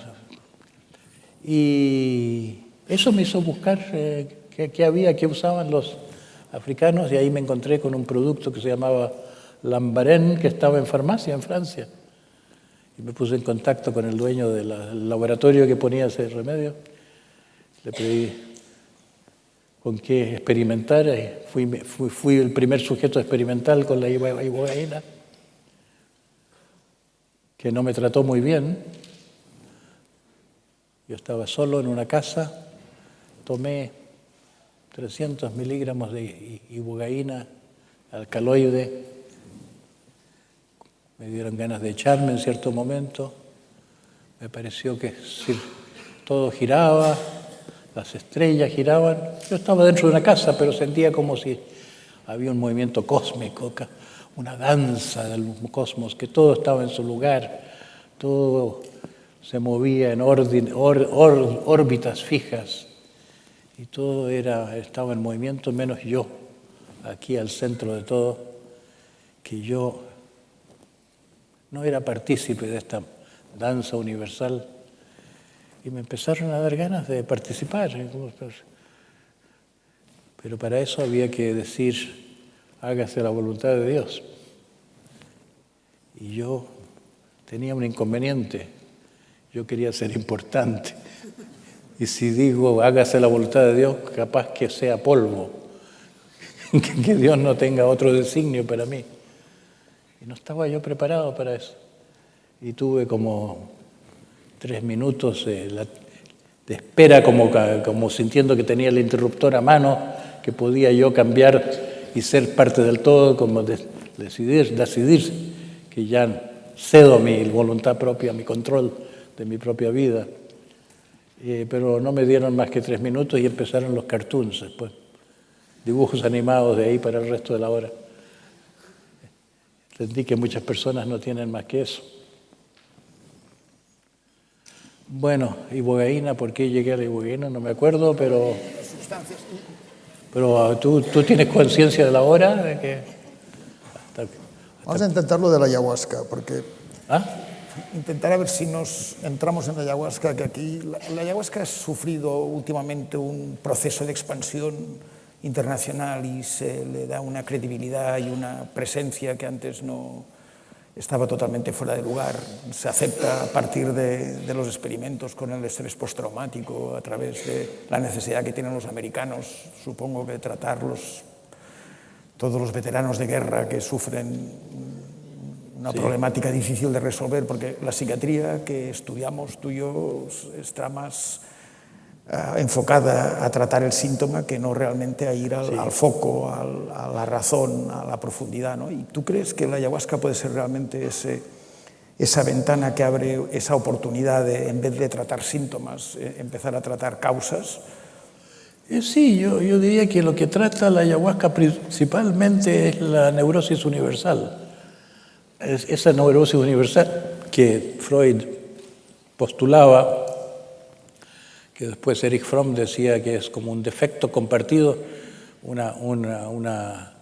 Y eso me hizo buscar qué usaban los africanos, y ahí me encontré con un producto que se llamaba Lambarén, que estaba en farmacia en Francia. Y me puse en contacto con el dueño del laboratorio que ponía ese remedio. Le pedí con qué experimentar. Fui el primer sujeto experimental con la ibogaína, que no me trató muy bien. Yo estaba solo en una casa, tomé 300 miligramos de ibogaína alcaloide. Me dieron ganas de echarme en cierto momento. Me pareció que todo giraba, las estrellas giraban. Yo estaba dentro de una casa, pero sentía como si había un movimiento cósmico, una danza del cosmos, que todo estaba en su lugar, todo se movía en órbitas fijas y todo estaba en movimiento, menos yo, aquí al centro de todo, que yo no era partícipe de esta danza universal, y me empezaron a dar ganas de participar. Pero para eso había que decir, hágase la voluntad de Dios. Y yo tenía un inconveniente, yo quería ser importante. Y si digo, hágase la voluntad de Dios, capaz que sea polvo, que Dios no tenga otro designio para mí. Y no estaba yo preparado para eso. Y tuve como 3 minutos de espera, como sintiendo que tenía el interruptor a mano, que podía yo cambiar y ser parte del todo, como decidir que ya cedo mi voluntad propia, mi control de mi propia vida. Pero no me dieron más que 3 minutos y empezaron los cartoons después. Dibujos animados de ahí para el resto de la hora. Entendí que muchas personas no tienen más que eso. Bueno, ibogaína, ¿por qué llegué a la ibogaína? No me acuerdo, pero ¿tú tienes conciencia de la hora? De que Vamos a intentar lo de la ayahuasca, porque... Intentar a ver si nos entramos en la ayahuasca, que aquí la ayahuasca ha sufrido últimamente un proceso de expansión internacional y se le da una credibilidad y una presencia que antes no estaba totalmente fuera de lugar. Se acepta a partir de los experimentos con el estrés postraumático, a través de la necesidad que tienen los americanos, supongo, que tratar todos los veteranos de guerra que sufren una problemática difícil de resolver, porque la psiquiatría que estudiamos tú y yo está más enfocada a tratar el síntoma que no realmente a ir al foco, a la razón, a la profundidad, ¿no? ¿Y tú crees que la ayahuasca puede ser realmente esa ventana que abre esa oportunidad de, en vez de tratar síntomas, empezar a tratar causas? Sí, yo diría que lo que trata la ayahuasca principalmente es la neurosis universal. Esa neurosis universal que Freud postulaba, que después Erich Fromm decía que es como un defecto compartido, una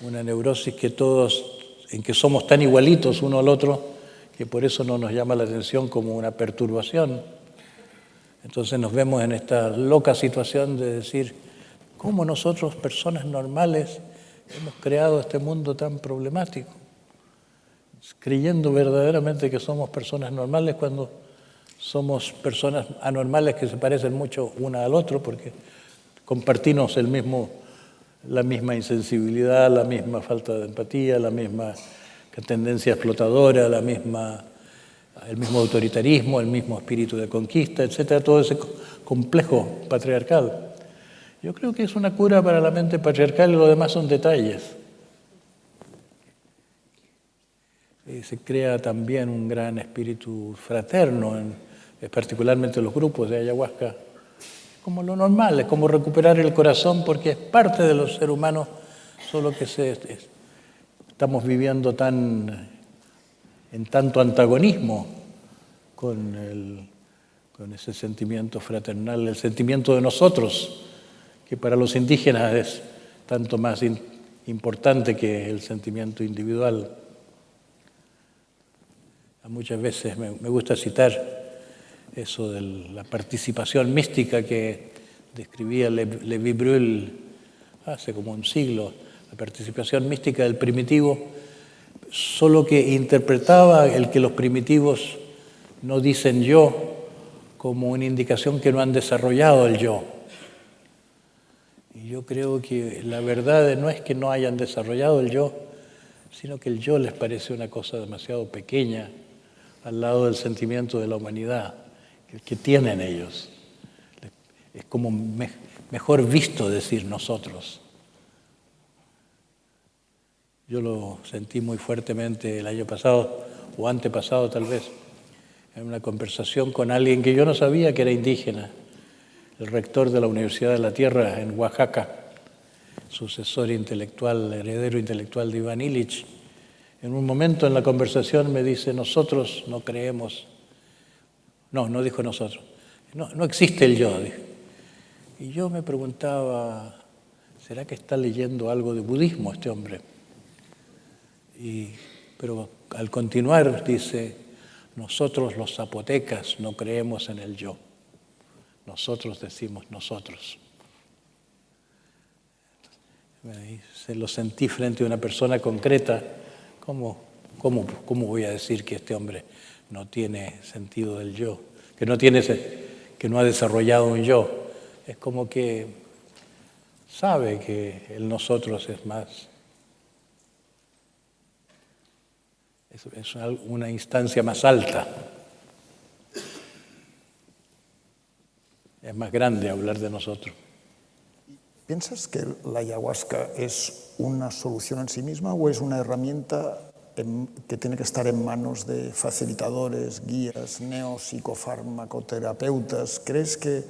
neurosis que todos en que somos tan igualitos uno al otro que por eso no nos llama la atención como una perturbación. Entonces nos vemos en esta loca situación de decir, ¿cómo nosotros, personas normales, hemos creado este mundo tan problemático? Creyendo verdaderamente que somos personas normales cuando somos personas anormales que se parecen mucho una al otro porque compartimos la misma insensibilidad, la misma falta de empatía, la misma tendencia explotadora, el mismo autoritarismo, el mismo espíritu de conquista, etcétera, todo ese complejo patriarcal. Yo creo que es una cura para la mente patriarcal y lo demás son detalles. Se crea también un gran espíritu fraterno, particularmente en los grupos de ayahuasca, como lo normal, es como recuperar el corazón porque es parte de los seres humanos, solo que estamos viviendo en tanto antagonismo con ese sentimiento fraternal, el sentimiento de nosotros, que para los indígenas es tanto más importante que el sentimiento individual. Muchas veces me gusta citar eso de la participación mística que describía Lévi-Brühl hace como un siglo, la participación mística del primitivo, solo que interpretaba el que los primitivos no dicen yo como una indicación que no han desarrollado el yo. Y yo creo que la verdad no es que no hayan desarrollado el yo, sino que el yo les parece una cosa demasiado pequeña al lado del sentimiento de la humanidad que tienen ellos. Es como mejor visto decir nosotros. Yo lo sentí muy fuertemente el año pasado, o antepasado tal vez, en una conversación con alguien que yo no sabía que era indígena, el rector de la Universidad de la Tierra en Oaxaca, sucesor intelectual, heredero intelectual de Iván Illich. En un momento en la conversación me dice, nosotros no creemos, no dijo nosotros, no existe el yo, dijo. Y yo me preguntaba, ¿será que está leyendo algo de budismo este hombre? Pero al continuar dice, nosotros los zapotecas no creemos en el yo, nosotros decimos nosotros. Se lo sentí frente a una persona concreta. ¿Cómo voy a decir que este hombre no tiene sentido del yo? Que no ha desarrollado un yo. Es como que sabe que el nosotros es más. Es una instancia más alta. Es más grande hablar de nosotros. ¿Piensas que la ayahuasca es una solución en sí misma o es una herramienta que tiene que estar en manos de facilitadores, guías, neopsicofarmacoterapeutas? ¿Crees que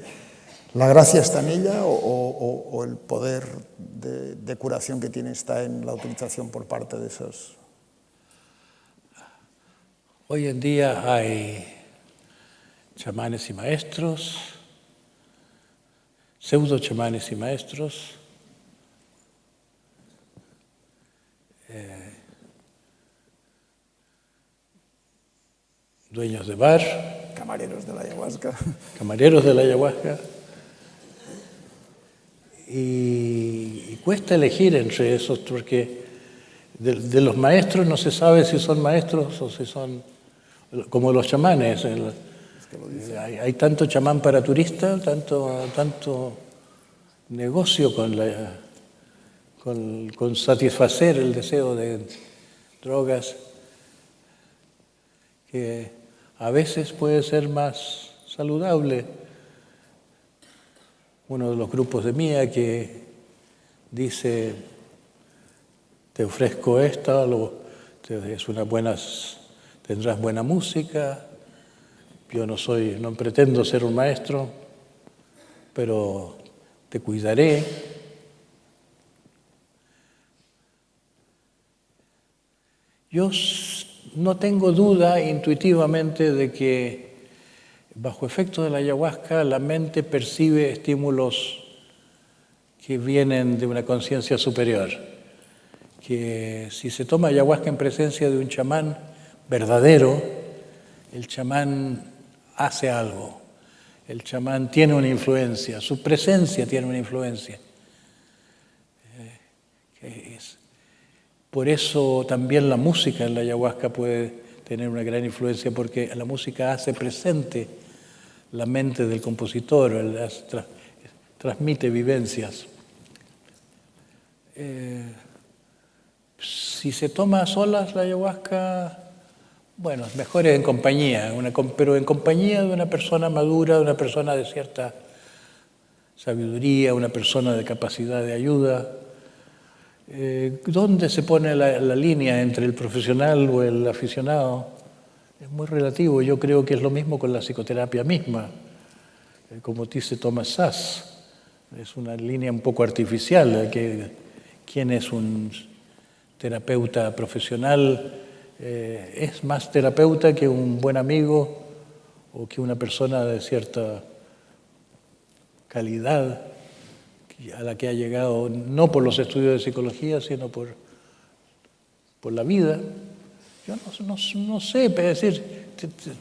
la gracia está en ella o el poder de curación que tiene está en la utilización por parte de esas? Hoy en día hay chamanes y maestros, pseudo chamanes y maestros, dueños de bar, Camareros de la ayahuasca. Camareros de la ayahuasca. Y cuesta elegir entre esos porque de los maestros no se sabe si son maestros o si son como los chamanes. Hay tanto chamán para turista, tanto negocio con satisfacer el deseo de drogas, que a veces puede ser más saludable. Uno de los grupos de Mía que dice, te ofrezco esta, tendrás buena música. Yo no pretendo ser un maestro, pero te cuidaré. Yo no tengo duda intuitivamente de que bajo efecto de la ayahuasca la mente percibe estímulos que vienen de una conciencia superior. que si se toma ayahuasca en presencia de un chamán verdadero, el chamán hace algo, el chamán tiene una influencia, su presencia tiene una influencia. Por eso también la música en la ayahuasca puede tener una gran influencia, porque la música hace presente la mente del compositor, transmite vivencias. Si se toma a solas la ayahuasca, bueno, mejor es en compañía, pero en compañía de una persona madura, de una persona de cierta sabiduría, una persona de capacidad de ayuda. ¿Dónde se pone la línea entre el profesional o el aficionado? Es muy relativo. Yo creo que es lo mismo con la psicoterapia misma. Como dice Thomas Szasz, es una línea un poco artificial. ¿Quién es un terapeuta profesional? Es más terapeuta que un buen amigo o que una persona de cierta calidad a la que ha llegado no por los estudios de psicología, sino por la vida. Yo no sé, es decir,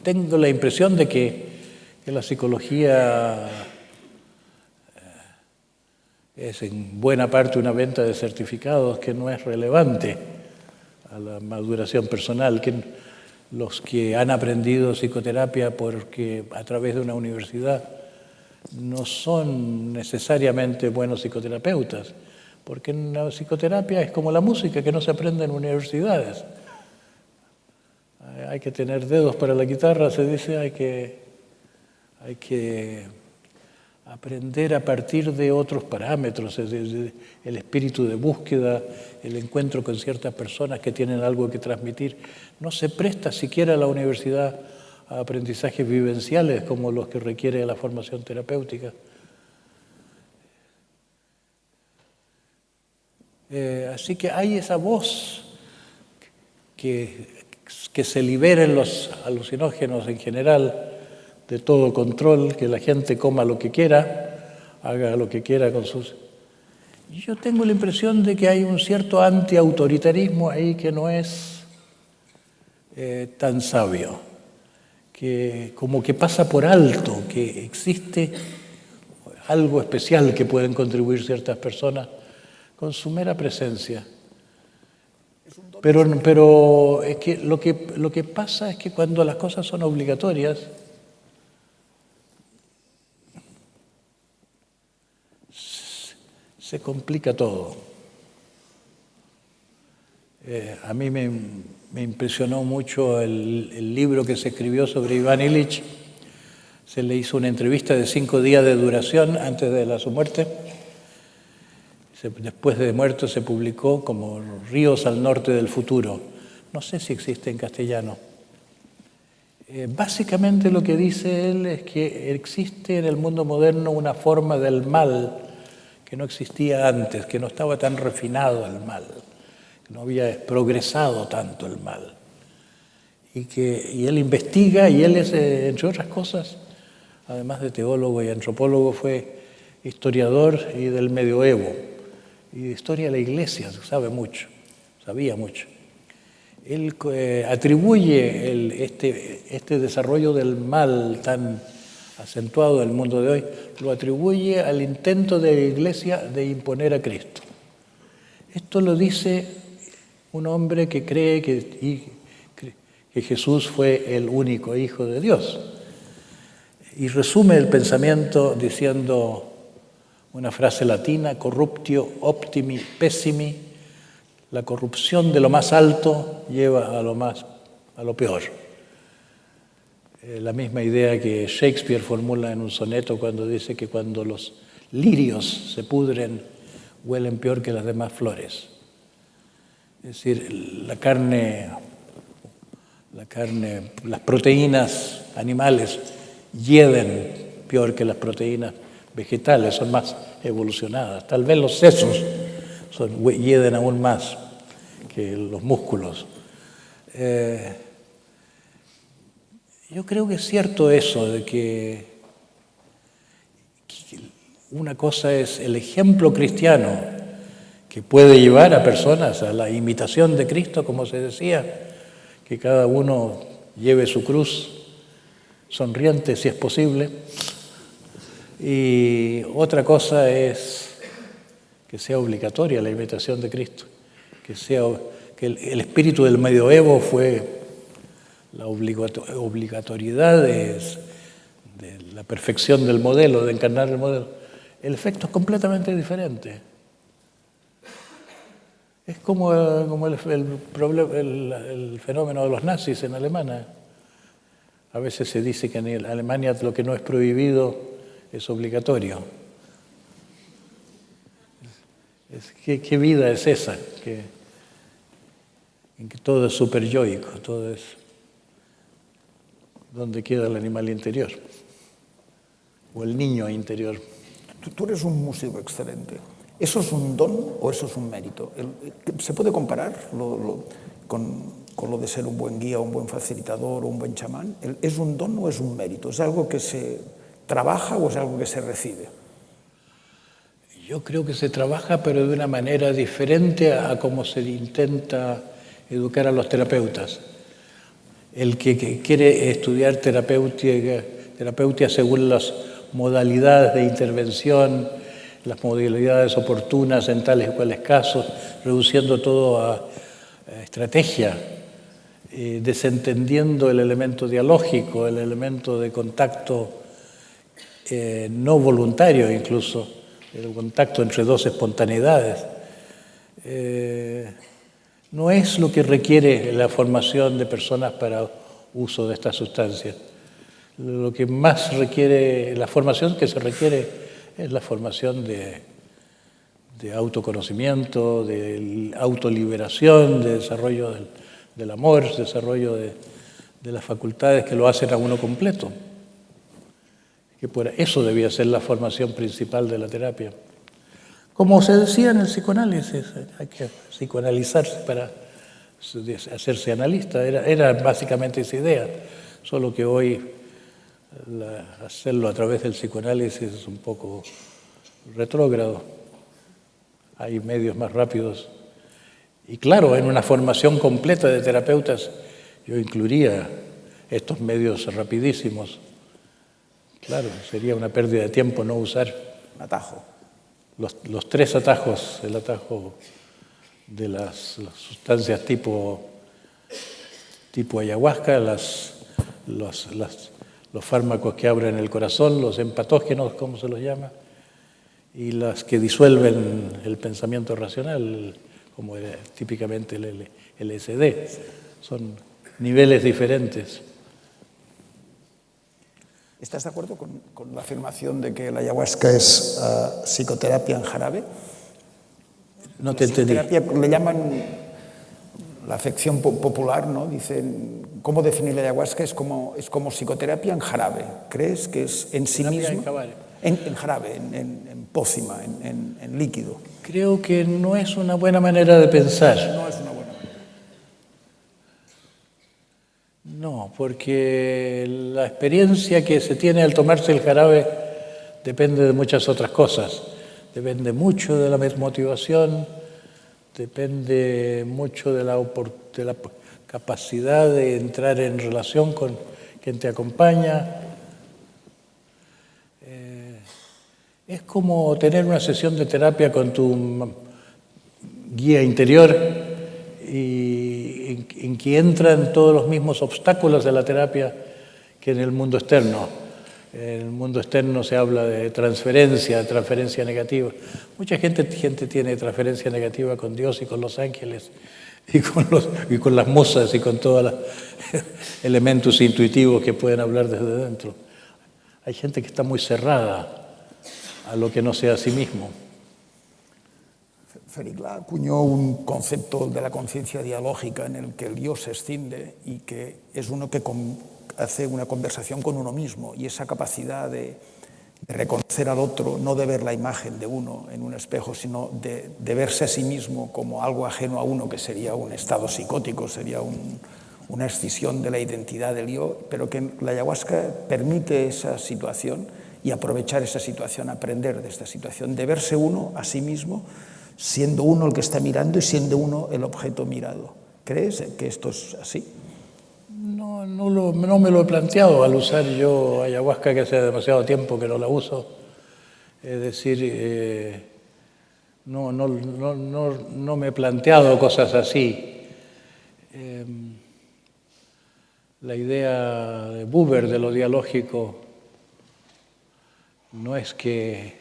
tengo la impresión de que la psicología es en buena parte una venta de certificados que no es relevante a la maduración personal, que los que han aprendido psicoterapia porque a través de una universidad no son necesariamente buenos psicoterapeutas, porque en la psicoterapia es como la música, que no se aprende en universidades. Hay que tener dedos para la guitarra, se dice, hay que aprender a partir de otros parámetros, el espíritu de búsqueda, el encuentro con ciertas personas que tienen algo que transmitir. No se presta siquiera a la universidad a aprendizajes vivenciales como los que requiere la formación terapéutica. Así que hay esa voz que se liberen los alucinógenos en general de todo control, que la gente coma lo que quiera, haga lo que quiera con sus... Yo tengo la impresión de que hay un cierto antiautoritarismo ahí que no es tan sabio, que como que pasa por alto, que existe algo especial que pueden contribuir ciertas personas con su mera presencia. Pero es que lo que pasa es que cuando las cosas son obligatorias, se complica todo. A mí me impresionó mucho el libro que se escribió sobre Iván Illich. Se le hizo una entrevista de 5 días de duración antes de su muerte. Después de muerto se publicó como Ríos al norte del futuro. No sé si existe en castellano. Básicamente lo que dice él es que existe en el mundo moderno una forma del mal que no existía antes, que no estaba tan refinado el mal, que no había progresado tanto el mal. Y él investiga, y él es, entre otras cosas, además de teólogo y antropólogo, fue historiador y del medioevo, y de historia de la Iglesia, sabía mucho. Él atribuye este desarrollo del mal tan acentuado del mundo de hoy, lo atribuye al intento de la Iglesia de imponer a Cristo. Esto lo dice un hombre que cree que Jesús fue el único Hijo de Dios. Y resume el pensamiento diciendo una frase latina: corruptio optimi pessimi. La corrupción de lo más alto lleva a lo peor. La misma idea que Shakespeare formula en un soneto cuando dice que cuando los lirios se pudren, huelen peor que las demás flores. Es decir, la carne, las proteínas animales hieden peor que las proteínas vegetales, son más evolucionadas. Tal vez los sesos hieden aún más que los músculos. Yo creo que es cierto eso, de que una cosa es el ejemplo cristiano que puede llevar a personas a la imitación de Cristo, como se decía, que cada uno lleve su cruz sonriente si es posible. Y otra cosa es que sea obligatoria la imitación de Cristo, que el espíritu del medioevo fue la obligatoriedad de la perfección del modelo, de encarnar el modelo. El efecto es completamente diferente. Es como el fenómeno de los nazis en Alemania. A veces se dice que en Alemania lo que no es prohibido es obligatorio. ¿Qué vida es esa? En que todo es superyoico, todo es donde queda el animal interior o el niño interior. Tú eres un músico excelente. ¿Eso es un don o eso es un mérito? ¿Se puede comparar con lo de ser un buen guía, un buen facilitador o un buen chamán? ¿Es un don o es un mérito? ¿Es algo que se trabaja o es algo que se recibe? Yo creo que se trabaja, pero de una manera diferente a cómo se intenta educar a los terapeutas. El que quiere estudiar terapeutia según las modalidades de intervención, las modalidades oportunas en tales y cuales casos, reduciendo todo a estrategia, desentendiendo el elemento dialógico, el elemento de contacto no voluntario incluso, el contacto entre dos espontaneidades. No es lo que requiere la formación de personas para uso de estas sustancias. Lo que más requiere, la formación que se requiere es la formación de autoconocimiento, de autoliberación, de desarrollo del amor, desarrollo de las facultades que lo hacen a uno completo. Que eso debía ser la formación principal de la terapia. Como se decía en el psicoanálisis, hay que psicoanalizarse para hacerse analista. Era básicamente esa idea, solo que hoy hacerlo a través del psicoanálisis es un poco retrógrado. Hay medios más rápidos. Y claro, en una formación completa de terapeutas yo incluiría estos medios rapidísimos. Claro, sería una pérdida de tiempo no usar un atajo. Los tres atajos, el atajo de las sustancias tipo ayahuasca, los fármacos que abren el corazón, los empatógenos, ¿cómo se los llama? Y las que disuelven el pensamiento racional, como era típicamente el LSD. Son niveles diferentes. ¿Estás de acuerdo con la afirmación de que la ayahuasca es psicoterapia en jarabe? No te entendí. Le llaman la afección popular, ¿no? Dicen, ¿cómo definir la ayahuasca? Es como psicoterapia en jarabe. ¿Crees que es en sí mismo? En jarabe, en pócima, en líquido. Creo que no es una buena manera de pensar. No es una buena manera. No, porque la experiencia que se tiene al tomarse el jarabe depende de muchas otras cosas. Depende mucho de la motivación, depende mucho de la capacidad de entrar en relación con quien te acompaña. Es como tener una sesión de terapia con tu guía interior y en que entran todos los mismos obstáculos de la terapia que en el mundo externo. En el mundo externo se habla de transferencia negativa. Mucha gente tiene transferencia negativa con Dios y con los ángeles y con las musas y con todos los elementos intuitivos que pueden hablar desde dentro. Hay gente que está muy cerrada a lo que no sea a sí mismo. Fericla acuñó un concepto de la conciencia dialógica en el que el yo se escinde y que es uno que hace una conversación con uno mismo, y esa capacidad de reconocer al otro, no de ver la imagen de uno en un espejo, sino de verse a sí mismo como algo ajeno a uno, que sería un estado psicótico, sería una escisión de la identidad del yo, pero que la ayahuasca permite esa situación y aprovechar esa situación, aprender de esta situación, de verse uno a sí mismo siendo uno el que está mirando y siendo uno el objeto mirado. ¿Crees que esto es así? No me lo he planteado al usar yo ayahuasca, que hace demasiado tiempo que no la uso. Es decir, no me he planteado cosas así. La idea de Buber de lo dialógico no es que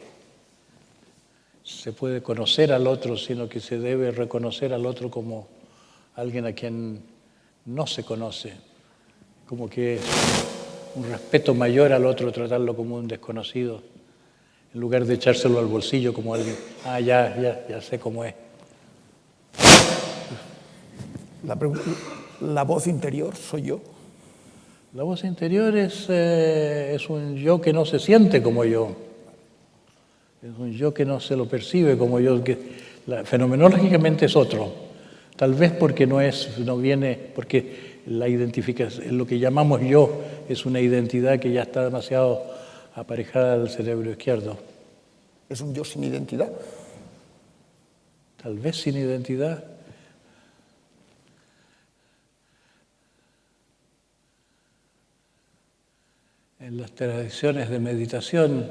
se puede conocer al otro, sino que se debe reconocer al otro como alguien a quien no se conoce, como que es un respeto mayor al otro, tratarlo como un desconocido, en lugar de echárselo al bolsillo como alguien, ya sé cómo es. La voz interior soy yo. La voz interior es un yo que no se siente como yo. Es un yo que no se lo percibe como yo, que fenomenológicamente es otro. Tal vez porque porque la identificación, lo que llamamos yo, es una identidad que ya está demasiado aparejada al cerebro izquierdo. ¿Es un yo sin identidad? Tal vez sin identidad. En las tradiciones de meditación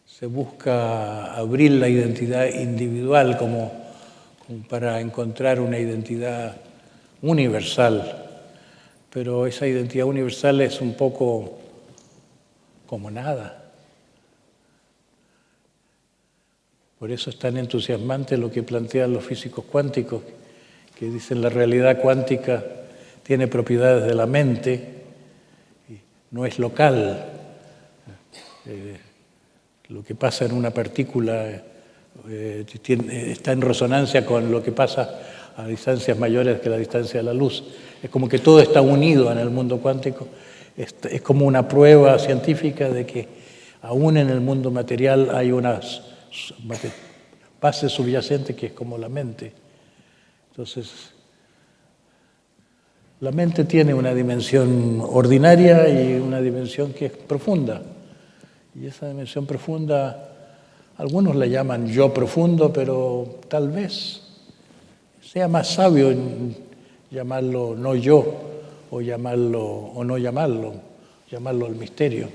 se busca abrir la identidad individual como para encontrar una identidad universal, pero esa identidad universal es un poco como nada. Por eso es tan entusiasmante lo que plantean los físicos cuánticos, que dicen la realidad cuántica tiene propiedades de la mente, no es local. Lo que pasa en una partícula está en resonancia con lo que pasa a distancias mayores que la distancia de la luz. Es como que todo está unido en el mundo cuántico. Es como una prueba científica de que aún en el mundo material hay unas bases subyacentes que es como la mente. Entonces, la mente tiene una dimensión ordinaria y una dimensión que es profunda. Y esa dimensión profunda, algunos la llaman yo profundo, pero tal vez sea más sabio en llamarlo no yo, o no llamarlo el misterio.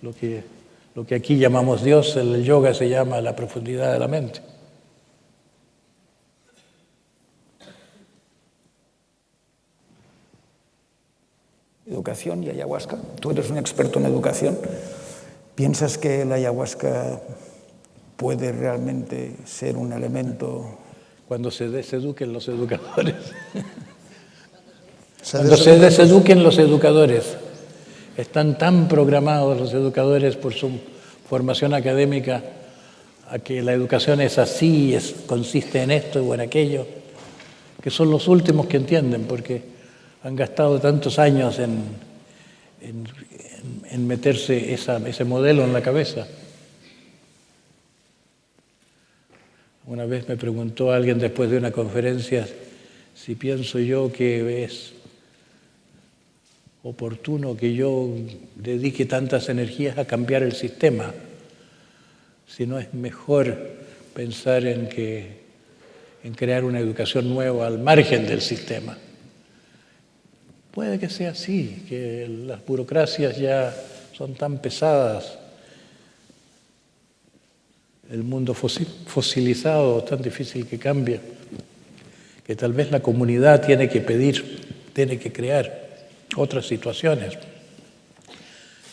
Lo que aquí llamamos Dios, en el yoga se llama la profundidad de la mente. Educación y ayahuasca. Tú eres un experto en educación. ¿Piensas que la ayahuasca puede realmente ser un elemento? Cuando se deseduquen los educadores. Cuando se deseduquen los educadores. Están tan programados los educadores por su formación académica a que la educación es así, consiste en esto o en aquello, que son los últimos que entienden, porque han gastado tantos años en meterse ese modelo en la cabeza. Una vez me preguntó alguien después de una conferencia si pienso yo que es oportuno que yo dedique tantas energías a cambiar el sistema, si no es mejor pensar en crear una educación nueva al margen del sistema. Puede que sea así, que las burocracias ya son tan pesadas, el mundo fosilizado, tan difícil que cambie, que tal vez la comunidad tiene que crear otras situaciones,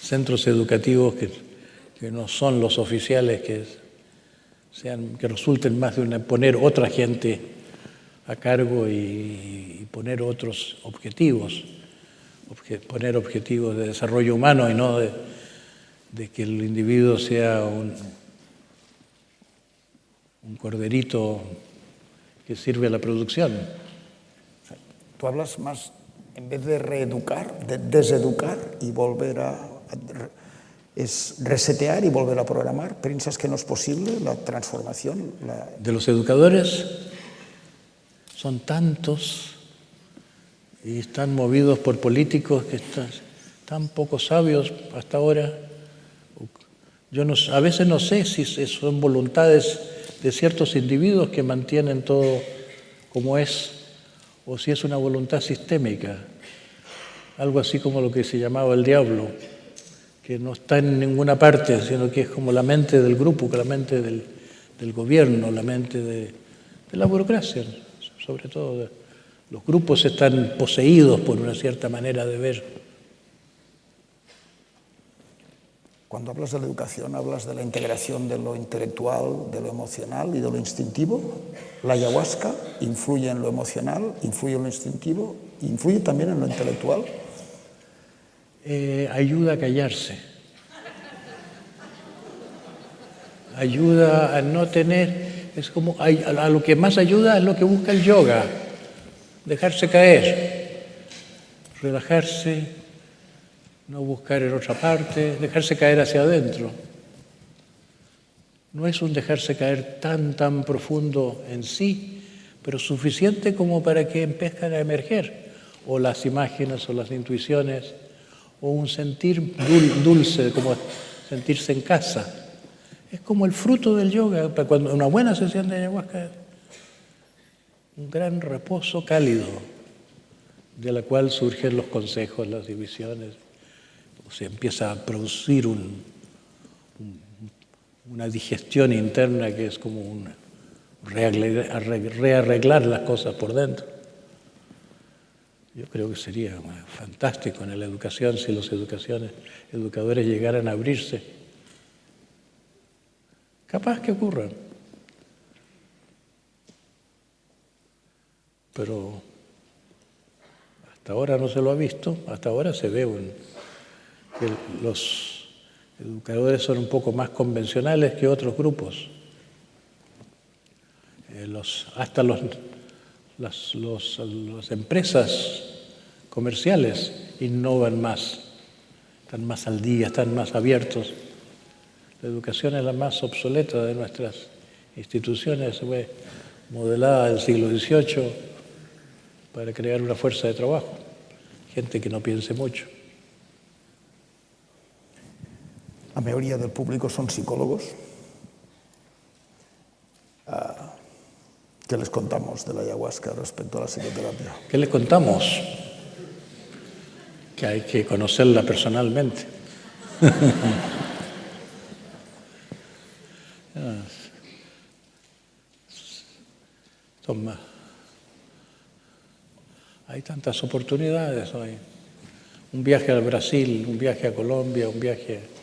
centros educativos que no son los oficiales, que resulten más de poner otra gente a cargo y poner otros objetivos, poner objetivos de desarrollo humano y no de que el individuo sea un corderito que sirve a la producción. Tú hablas más, en vez de reeducar, de deseducar y volver es resetear y volver a programar. ¿Piensas que no es posible la transformación? De los educadores son tantos y están movidos por políticos que están tan poco sabios hasta ahora. A veces no sé si son voluntades de ciertos individuos que mantienen todo como es, o si es una voluntad sistémica, algo así como lo que se llamaba el diablo, que no está en ninguna parte, sino que es como la mente del grupo, que la mente del gobierno, la mente de la burocracia, sobre todo. Los grupos están poseídos por una cierta manera de ver. Cuando hablas de la educación, hablas de la integración de lo intelectual, de lo emocional y de lo instintivo. La ayahuasca influye en lo emocional, influye en lo instintivo, influye también en lo intelectual. Ayuda a callarse. Ayuda a no tener, es como, a lo que más ayuda es lo que busca el yoga. Dejarse caer, relajarse, no buscar en otra parte, dejarse caer hacia adentro. No es un dejarse caer tan profundo en sí, pero suficiente como para que empiecen a emerger o las imágenes o las intuiciones o un sentir dulce, como sentirse en casa. Es como el fruto del yoga. Cuando una buena sesión de ayahuasca, un gran reposo cálido, de la cual surgen los consejos, las divisiones. Se empieza a producir una digestión interna que es como rearreglar las cosas por dentro. Yo creo que sería fantástico en la educación si los educadores llegaran a abrirse. Capaz que ocurra. Pero hasta ahora no se lo ha visto, hasta ahora se ve que los educadores son un poco más convencionales que otros grupos. Hasta las empresas comerciales innovan más, están más al día, están más abiertos. La educación es la más obsoleta de nuestras instituciones, fue modelada del siglo XVIII para crear una fuerza de trabajo, gente que no piense mucho. La mayoría del público son psicólogos. ¿Qué les contamos de la ayahuasca respecto a la psicoterapia? ¿Qué les contamos? Que hay que conocerla personalmente. Toma. Hay tantas oportunidades hoy. Un viaje al Brasil, un viaje a Colombia, un viaje...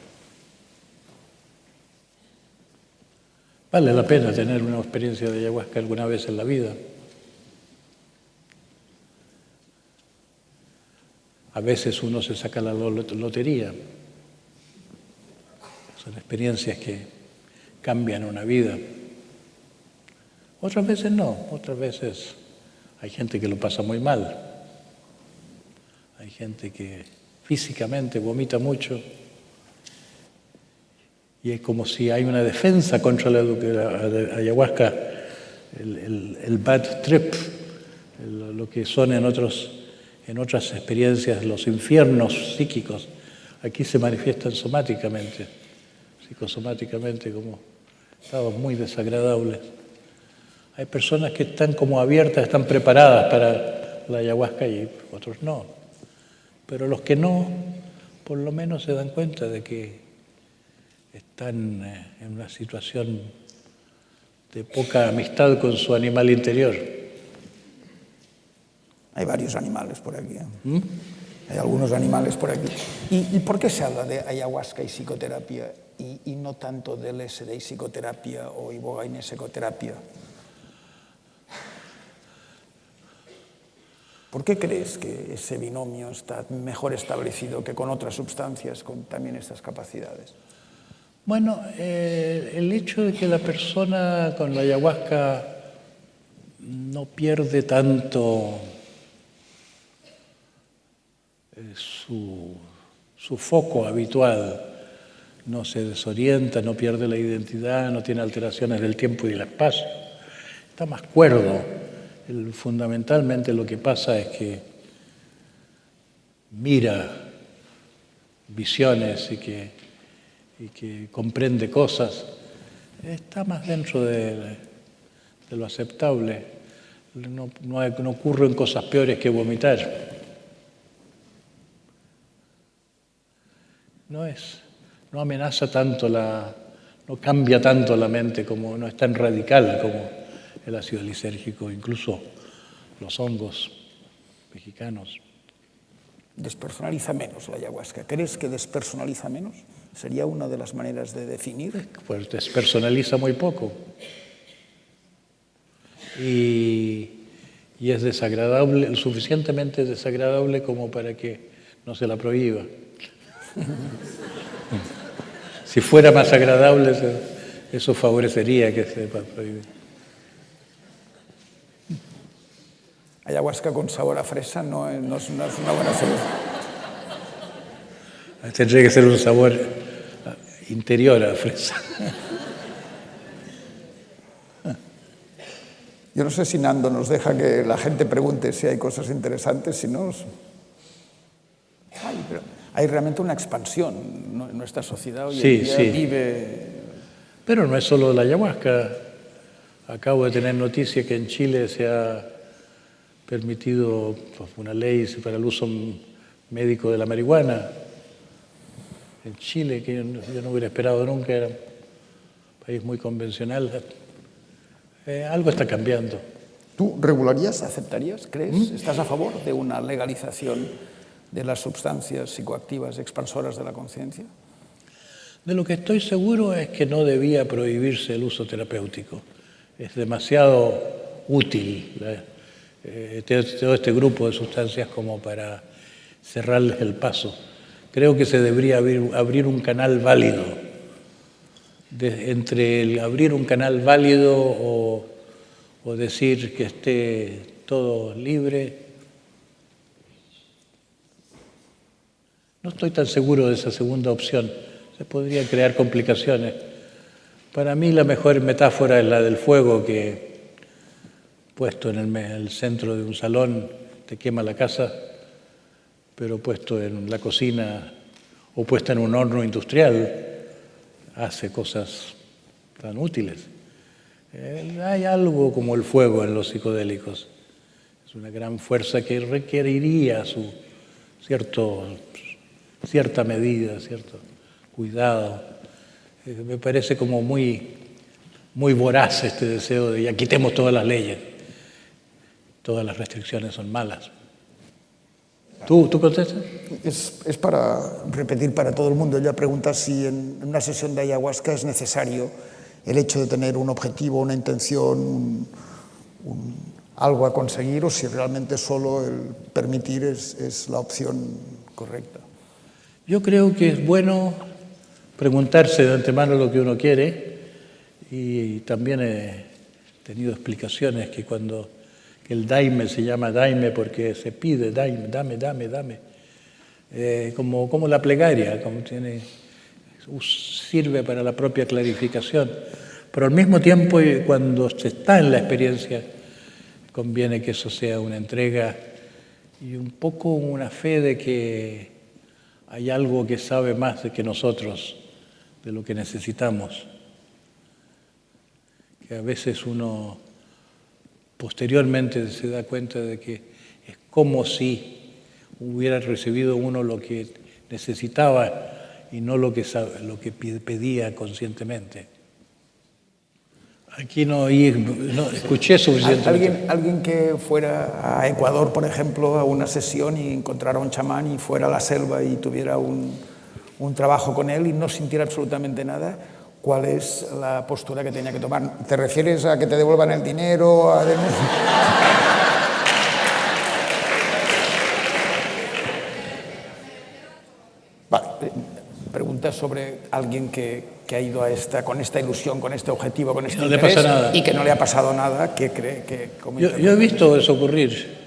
Vale la pena tener una experiencia de ayahuasca alguna vez en la vida. A veces uno se saca la lotería. Son experiencias que cambian una vida. Otras veces no, otras veces hay gente que lo pasa muy mal. Hay gente que físicamente vomita mucho. Y es como si hay una defensa contra la ayahuasca, el bad trip, lo que son en otras experiencias los infiernos psíquicos. Aquí se manifiestan somáticamente, psicosomáticamente, como estados muy desagradables. Hay personas que están como abiertas, están preparadas para la ayahuasca y otros no. Pero los que no, por lo menos se dan cuenta de que están en una situación de poca amistad con su animal interior. Hay varios animales por aquí. Hay algunos animales por aquí. ¿Y por qué se habla de ayahuasca y psicoterapia y no tanto de LSD y psicoterapia o ibogaine y psicoterapia? ¿Por qué crees que ese binomio está mejor establecido que con otras sustancias con también estas capacidades? Bueno, el hecho de que la persona con la ayahuasca no pierde tanto su foco habitual, no se desorienta, no pierde la identidad, no tiene alteraciones del tiempo y del espacio, está más cuerdo. Fundamentalmente lo que pasa es que mira visiones y que comprende cosas. está más dentro de lo aceptable. No ocurren cosas peores que vomitar. No amenaza tanto no cambia tanto la mente, como no es tan radical como el ácido lisérgico, incluso los hongos mexicanos. Despersonaliza menos la ayahuasca. ¿Crees que despersonaliza menos? ¿Sería una de las maneras de definir? Pues despersonaliza muy poco. Y es desagradable, lo suficientemente desagradable como para que no se la prohíba. Si fuera más agradable, eso favorecería que se prohíbe. Ayahuasca con sabor a fresa no es una buena solución. Tendría que ser un sabor interior a fresa. Yo no sé si Nando nos deja que la gente pregunte si hay cosas interesantes, si no... Hay realmente una expansión en nuestra sociedad hoy en día. Vive... Pero no es solo la ayahuasca. Acabo de tener noticia que en Chile se ha permitido una ley para el uso médico de la marihuana. En Chile, que yo no hubiera esperado nunca, era un país muy convencional. Algo está cambiando. ¿Tú regularías, aceptarías, crees? ¿Estás a favor de una legalización de las sustancias psicoactivas expansoras de la conciencia? De lo que estoy seguro es que no debía prohibirse el uso terapéutico. Es demasiado útil todo este grupo de sustancias como para cerrarles el paso. Creo que se debería abrir un canal válido. Entre el abrir un canal válido o decir que esté todo libre, no estoy tan seguro de esa segunda opción. Se podrían crear complicaciones. Para mí la mejor metáfora es la del fuego que, puesto en el centro de un salón, te quema la casa, pero puesto en la cocina o puesta en un horno industrial, hace cosas tan útiles. Hay algo como el fuego en los psicodélicos. Es una gran fuerza que requeriría cierta medida, cierto cuidado. Me parece como muy voraz este deseo de ya quitemos todas las leyes. Todas las restricciones son malas. ¿Tú contestas? Es para repetir para todo el mundo. Ella pregunta si en una sesión de ayahuasca es necesario el hecho de tener un objetivo, una intención, algo a conseguir, o si realmente solo el permitir es la opción correcta. Yo creo que es bueno preguntarse de antemano lo que uno quiere, y también he tenido explicaciones que el daime se llama daime porque se pide daime, dame, como la plegaria, sirve para la propia clarificación, pero al mismo tiempo cuando se está en la experiencia conviene que eso sea una entrega y un poco una fe de que hay algo que sabe más que nosotros de lo que necesitamos, que a veces uno posteriormente se da cuenta de que es como si hubiera recibido uno lo que necesitaba y no lo que pedía conscientemente. Aquí no escuché suficientemente. Alguien que fuera a Ecuador, por ejemplo, a una sesión y encontrara un chamán y fuera a la selva y tuviera un trabajo con él y no sintiera absolutamente nada, ¿cuál es la postura que tenía que tomar? ¿Te refieres a que te devuelvan el dinero? Vale. Preguntas sobre alguien que ha ido con esta ilusión, con este objetivo, con este no interés, le pasa nada. Y que no le ha pasado nada, ¿qué cree? Yo he visto eso ocurrir.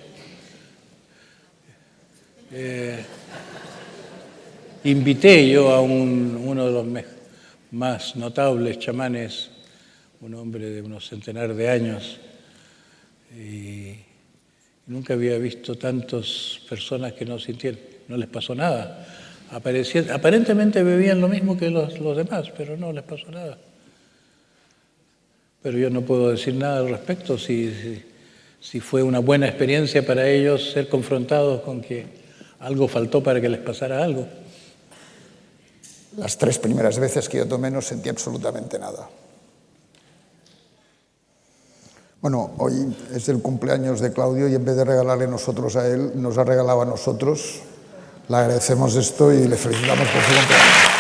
Invité yo a uno de los más notables chamanes, un hombre de unos centenares de años, y nunca había visto tantas personas que no les pasó nada. Aparentemente bebían lo mismo que los demás, pero no les pasó nada. pero yo no puedo decir nada al respecto si fue una buena experiencia para ellos ser confrontados con que algo faltó para que les pasara algo. Las 3 primeras veces que yo tomé no sentí absolutamente nada. Bueno, hoy es el cumpleaños de Claudio y en vez de regalarle nosotros a él, nos ha regalado a nosotros. Le agradecemos esto y le felicitamos por su cumpleaños.